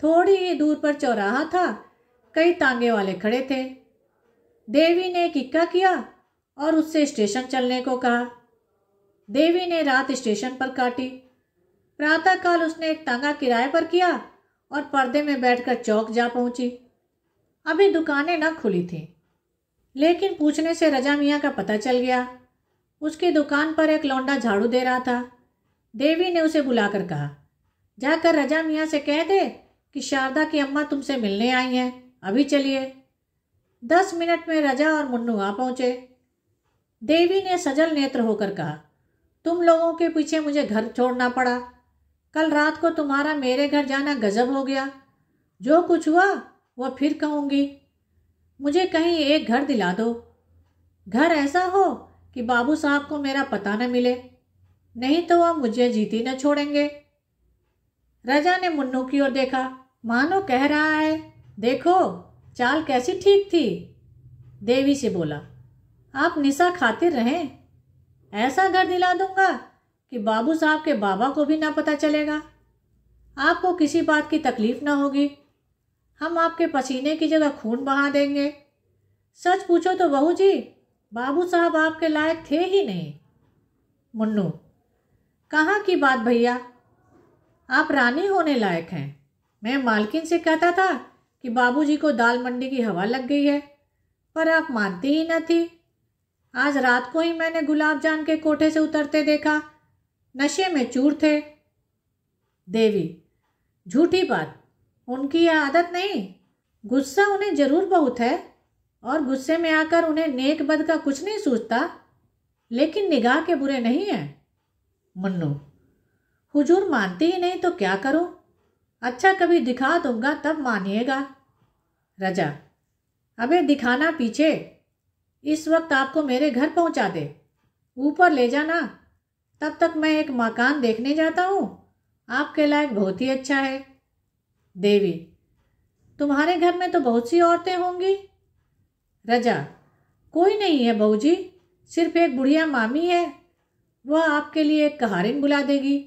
A: थोड़ी ही दूर पर चौराहा था, कई तांगे वाले खड़े थे। देवी ने एक इक्का किया और उससे स्टेशन चलने को कहा। देवी ने रात स्टेशन पर काटी। प्रातःकाल उसने एक तांगा किराए पर किया और पर्दे में बैठकर चौक जा पहुंची। अभी दुकानें न खुली थीं, लेकिन पूछने से रजा मियाँ का पता चल गया। उसकी दुकान पर एक लौंडा झाड़ू दे रहा था। देवी ने उसे बुलाकर कहा, जाकर रजा मियाँ से कह दे कि शारदा की अम्मा तुमसे मिलने आई हैं, अभी चलिए। 10 मिनट में रजा और मुन्नू आ पहुंचे। देवी ने सजल नेत्र होकर कहा, तुम लोगों के पीछे मुझे घर छोड़ना पड़ा। कल रात को तुम्हारा मेरे घर जाना गजब हो गया। जो कुछ हुआ वह फिर कहूँगी। मुझे कहीं एक घर दिला दो। घर ऐसा हो कि बाबू साहब को मेरा पता न मिले, नहीं तो वह मुझे जीती न छोड़ेंगे। रजा ने मुन्नू की ओर देखा, मानो कह रहा है, देखो चाल कैसी ठीक थी। देवी से बोला, आप निशा खातिर रहें। ऐसा घर दिला दूंगा कि बाबू साहब के बाबा को भी ना पता चलेगा। आपको किसी बात की तकलीफ ना होगी। हम आपके पसीने की जगह खून बहा देंगे। सच पूछो तो बहू जी, बाबू साहब आपके लायक थे ही नहीं। मुन्नू, कहाँ की बात भैया, आप रानी होने लायक हैं। मैं मालकिन से कहता था कि बाबूजी को दाल मंडी की हवा लग गई है, पर आप मानती ही न थी। आज रात को ही मैंने गुलाब जान के कोठे से उतरते देखा, नशे में चूर थे। देवी, झूठी बात, उनकी यह आदत नहीं। गुस्सा उन्हें जरूर बहुत है और गुस्से में आकर उन्हें नेक बद का कुछ नहीं सूझता, लेकिन निगाह के बुरे नहीं हैं। मुन्नू, हुजूर मानती ही नहीं तो क्या करूं? अच्छा कभी दिखा दूंगा तब मानिएगा। रजा, अबे दिखाना पीछे, इस वक्त आपको मेरे घर पहुंचा दे, ऊपर ले जाना। तब तक मैं एक मकान देखने जाता हूँ, आपके लायक बहुत ही अच्छा है। देवी, तुम्हारे घर में तो बहुत सी औरतें होंगी। रजा, कोई नहीं है बहू जी, सिर्फ एक बुढ़िया मामी है, वह आपके लिए एक कहारिन बुला देगी।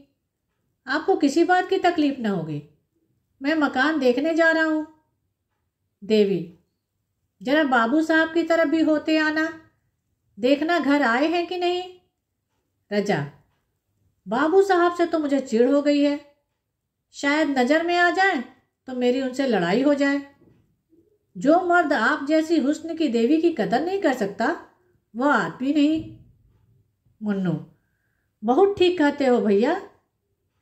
A: आपको किसी बात की तकलीफ न होगी। मैं मकान देखने जा रहा हूँ। देवी, जरा बाबू साहब की तरफ भी होते आना, देखना घर आए हैं कि नहीं। रजा, बाबू साहब से तो मुझे चिढ़ हो गई है, शायद नज़र में आ जाए तो मेरी उनसे लड़ाई हो जाए। जो मर्द आप जैसी हुस्न की देवी की कदर नहीं कर सकता, वह आदमी नहीं। मुन्नू, बहुत ठीक कहते हो भैया,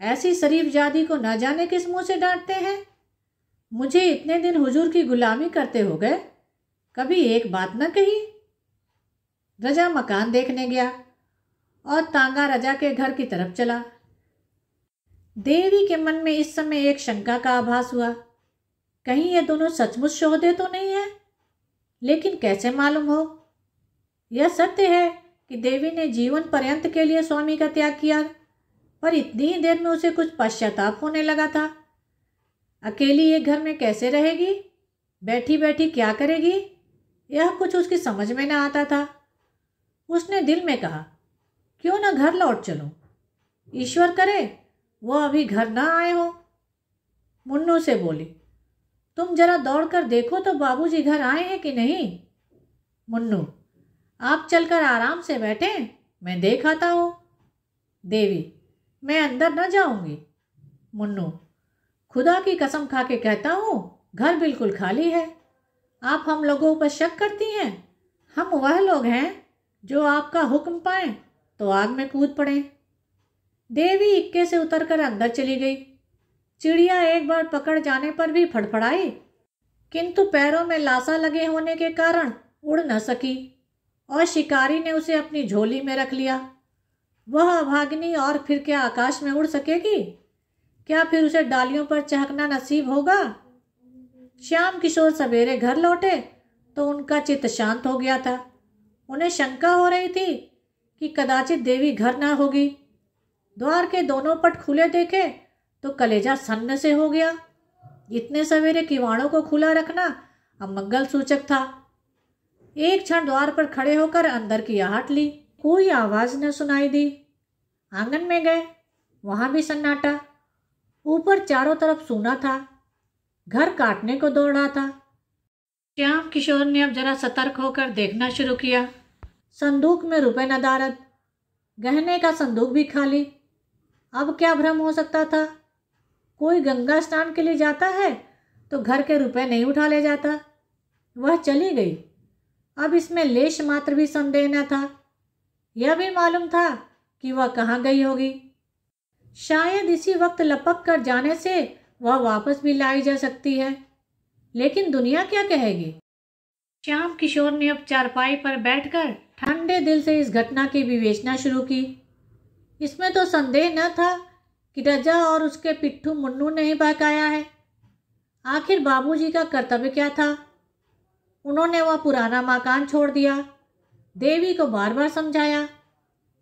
A: ऐसी शरीफ जादी को न जाने किस मुंह से डांटते हैं। मुझे इतने दिन हुजूर की गुलामी करते हो गए, कभी एक बात न कही। रजा मकान देखने गया और तांगा रजा के घर की तरफ चला। देवी के मन में इस समय एक शंका का आभास हुआ, कहीं ये दोनों सचमुच शोहदे तो नहीं है। लेकिन कैसे मालूम हो? यह सत्य है कि देवी ने जीवन पर्यंत के लिए स्वामी का त्याग किया, पर इतनी ही देर में उसे कुछ पश्चाताप होने लगा था। अकेली एक घर में कैसे रहेगी, बैठी बैठी क्या करेगी, यह कुछ उसकी समझ में न आता था। उसने दिल में कहा, क्यों न घर लौट चलूं, ईश्वर करे वह अभी घर ना आए हो। मुन्नू से बोली, तुम जरा दौड़ कर देखो तो बाबूजी घर आए हैं कि नहीं। मुन्नू, आप चलकर आराम से बैठे, मैं देख आता हूँ। देवी, मैं अंदर न जाऊंगी। मुन्नू, खुदा की कसम खा के कहता हूँ घर बिल्कुल खाली है। आप हम लोगों पर शक करती हैं। हम वह लोग हैं जो आपका हुक्म पाएं तो आग में कूद पड़े। देवी इक्के से उतरकर अंदर चली गई। चिड़िया एक बार पकड़ जाने पर भी फड़फड़ाई, किंतु पैरों में लासा लगे होने के कारण उड़ न सकी और शिकारी ने उसे अपनी झोली में रख लिया। वह अभागिनी और फिर क्या आकाश में उड़ सकेगी? क्या फिर उसे डालियों पर चहकना नसीब होगा? श्याम किशोर सवेरे घर लौटे तो उनका चित्त शांत हो गया था। उन्हें शंका हो रही थी कि कदाचित देवी घर ना होगी। द्वार के दोनों पट खुले देखे तो कलेजा सन्न से हो गया। इतने सवेरे किवाड़ों को खुला रखना अमंगल सूचक था। एक क्षण द्वार पर खड़े होकर अंदर की आहट ली। कोई आवाज न सुनाई दी। आंगन में गए, वहां भी सन्नाटा। ऊपर चारों तरफ सूना था। घर काटने को दौड़ रहा था। श्याम किशोर ने अब जरा सतर्क होकर देखना शुरू किया। संदूक में रुपए नदारद, गहने का संदूक भी खाली। अब क्या भ्रम हो सकता था? कोई गंगा स्नान के लिए जाता है तो घर के रुपए नहीं उठा ले जाता। वह चली गई। अब इसमें लेश मात्र भी संदेह न था। यह भी मालूम था कि वह कहाँ गई होगी। शायद इसी वक्त लपक कर जाने से वह वापस भी लाई जा सकती है, लेकिन दुनिया क्या कहेगी? श्याम किशोर ने अब चारपाई पर बैठकर ठंडे दिल से इस घटना की विवेचना शुरू की। इसमें तो संदेह न था कि रजा और उसके पिट्ठू मुन्नू ने ही बहकाया है। आखिर बाबूजी का कर्तव्य क्या था? उन्होंने वह पुराना मकान छोड़ दिया, देवी को बार बार समझाया।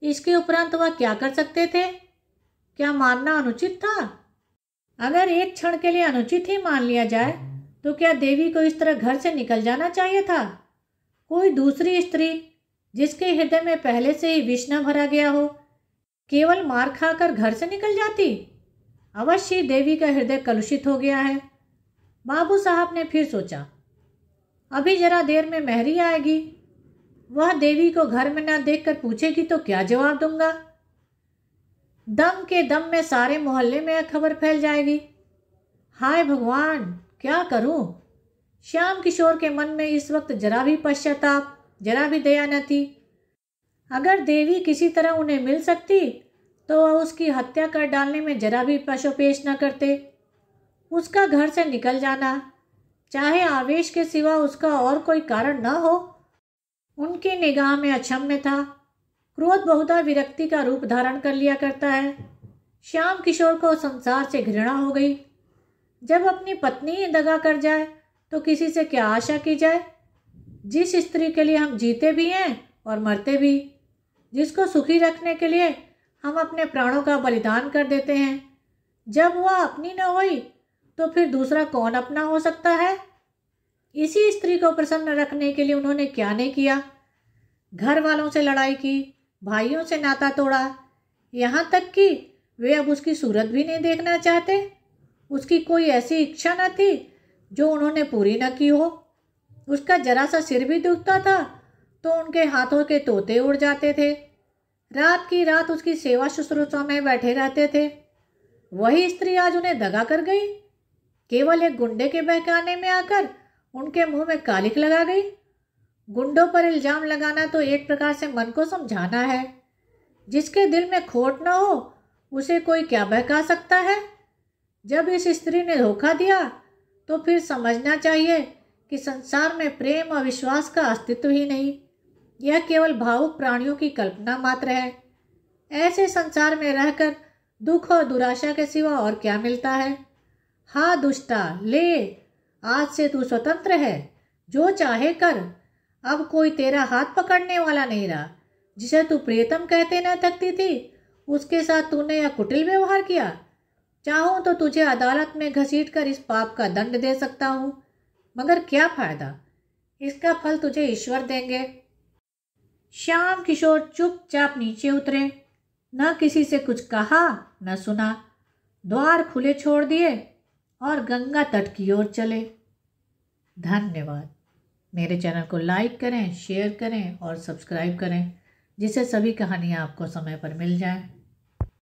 A: इसके उपरांत वह क्या कर सकते थे? क्या मानना अनुचित था? अगर एक क्षण के लिए अनुचित ही मान लिया जाए तो क्या देवी को इस तरह घर से निकल जाना चाहिए था? कोई दूसरी स्त्री जिसके हृदय में पहले से ही विष न भरा गया हो, केवल मार खाकर घर से निकल जाती? अवश्य देवी का हृदय कलुषित हो गया है। बाबू साहब ने फिर सोचा, अभी जरा देर में मेहरी आएगी। वह देवी को घर में न देखकर पूछेगी तो क्या जवाब दूंगा? दम के दम में सारे मोहल्ले में खबर फैल जाएगी। हाय भगवान, क्या करूं? श्याम किशोर के मन में इस वक्त जरा भी पश्चाताप, जरा भी दया न थी। अगर देवी किसी तरह उन्हें मिल सकती तो वह उसकी हत्या कर डालने में जरा भी पशोपेश न करते। उसका घर से निकल जाना, चाहे आवेश के सिवा उसका और कोई कारण न हो, उनकी निगाह में अक्षम्य था। क्रोध बहुधा विरक्ति का रूप धारण कर लिया करता है। श्याम किशोर को संसार से घृणा हो गई। जब अपनी पत्नी ही दगा कर जाए तो किसी से क्या आशा की जाए? जिस स्त्री के लिए हम जीते भी हैं और मरते भी, जिसको सुखी रखने के लिए हम अपने प्राणों का बलिदान कर देते हैं, जब वह अपनी न हुई तो फिर दूसरा कौन अपना हो सकता है? इसी स्त्री को प्रसन्न रखने के लिए उन्होंने क्या नहीं किया। घर वालों से लड़ाई की, भाइयों से नाता तोड़ा, यहाँ तक कि वे अब उसकी सूरत भी नहीं देखना चाहते। उसकी कोई ऐसी इच्छा न थी जो उन्होंने पूरी न की हो। उसका जरा सा सिर भी दुखता था तो उनके हाथों के तोते उड़ जाते थे। रात की रात उसकी सेवा शुश्रूषा में बैठे रहते थे। वही स्त्री आज उन्हें दगा कर गई। केवल एक गुंडे के बहकाने में आकर उनके मुंह में कालिख लगा गई। गुंडों पर इल्जाम लगाना तो एक प्रकार से मन को समझाना है। जिसके दिल में खोट न हो उसे कोई क्या बहका सकता है। जब इस स्त्री ने धोखा दिया तो फिर समझना चाहिए कि संसार में प्रेम और विश्वास का अस्तित्व ही नहीं, यह केवल भावुक प्राणियों की कल्पना मात्र है। ऐसे संसार में रहकर दुख और दुराशा के सिवा और क्या मिलता है। हाँ दुष्टा, ले, आज से तू स्वतंत्र है, जो चाहे कर। अब कोई तेरा हाथ पकड़ने वाला नहीं रहा। जिसे तू प्रियतम कहते न थकती थी, उसके साथ तूने यह कुटिल व्यवहार किया। चाहूं तो तुझे अदालत में घसीटकर इस पाप का दंड दे सकता हूं, मगर क्या फायदा, इसका फल तुझे ईश्वर देंगे। श्याम किशोर चुपचाप नीचे उतरे, न किसी से कुछ कहा न सुना, द्वार खुले छोड़ दिए और गंगा तट की ओर चले। धन्यवाद। मेरे चैनल को लाइक करें, शेयर करें और सब्सक्राइब करें, जिससे सभी कहानियाँ आपको समय पर मिल जाएं।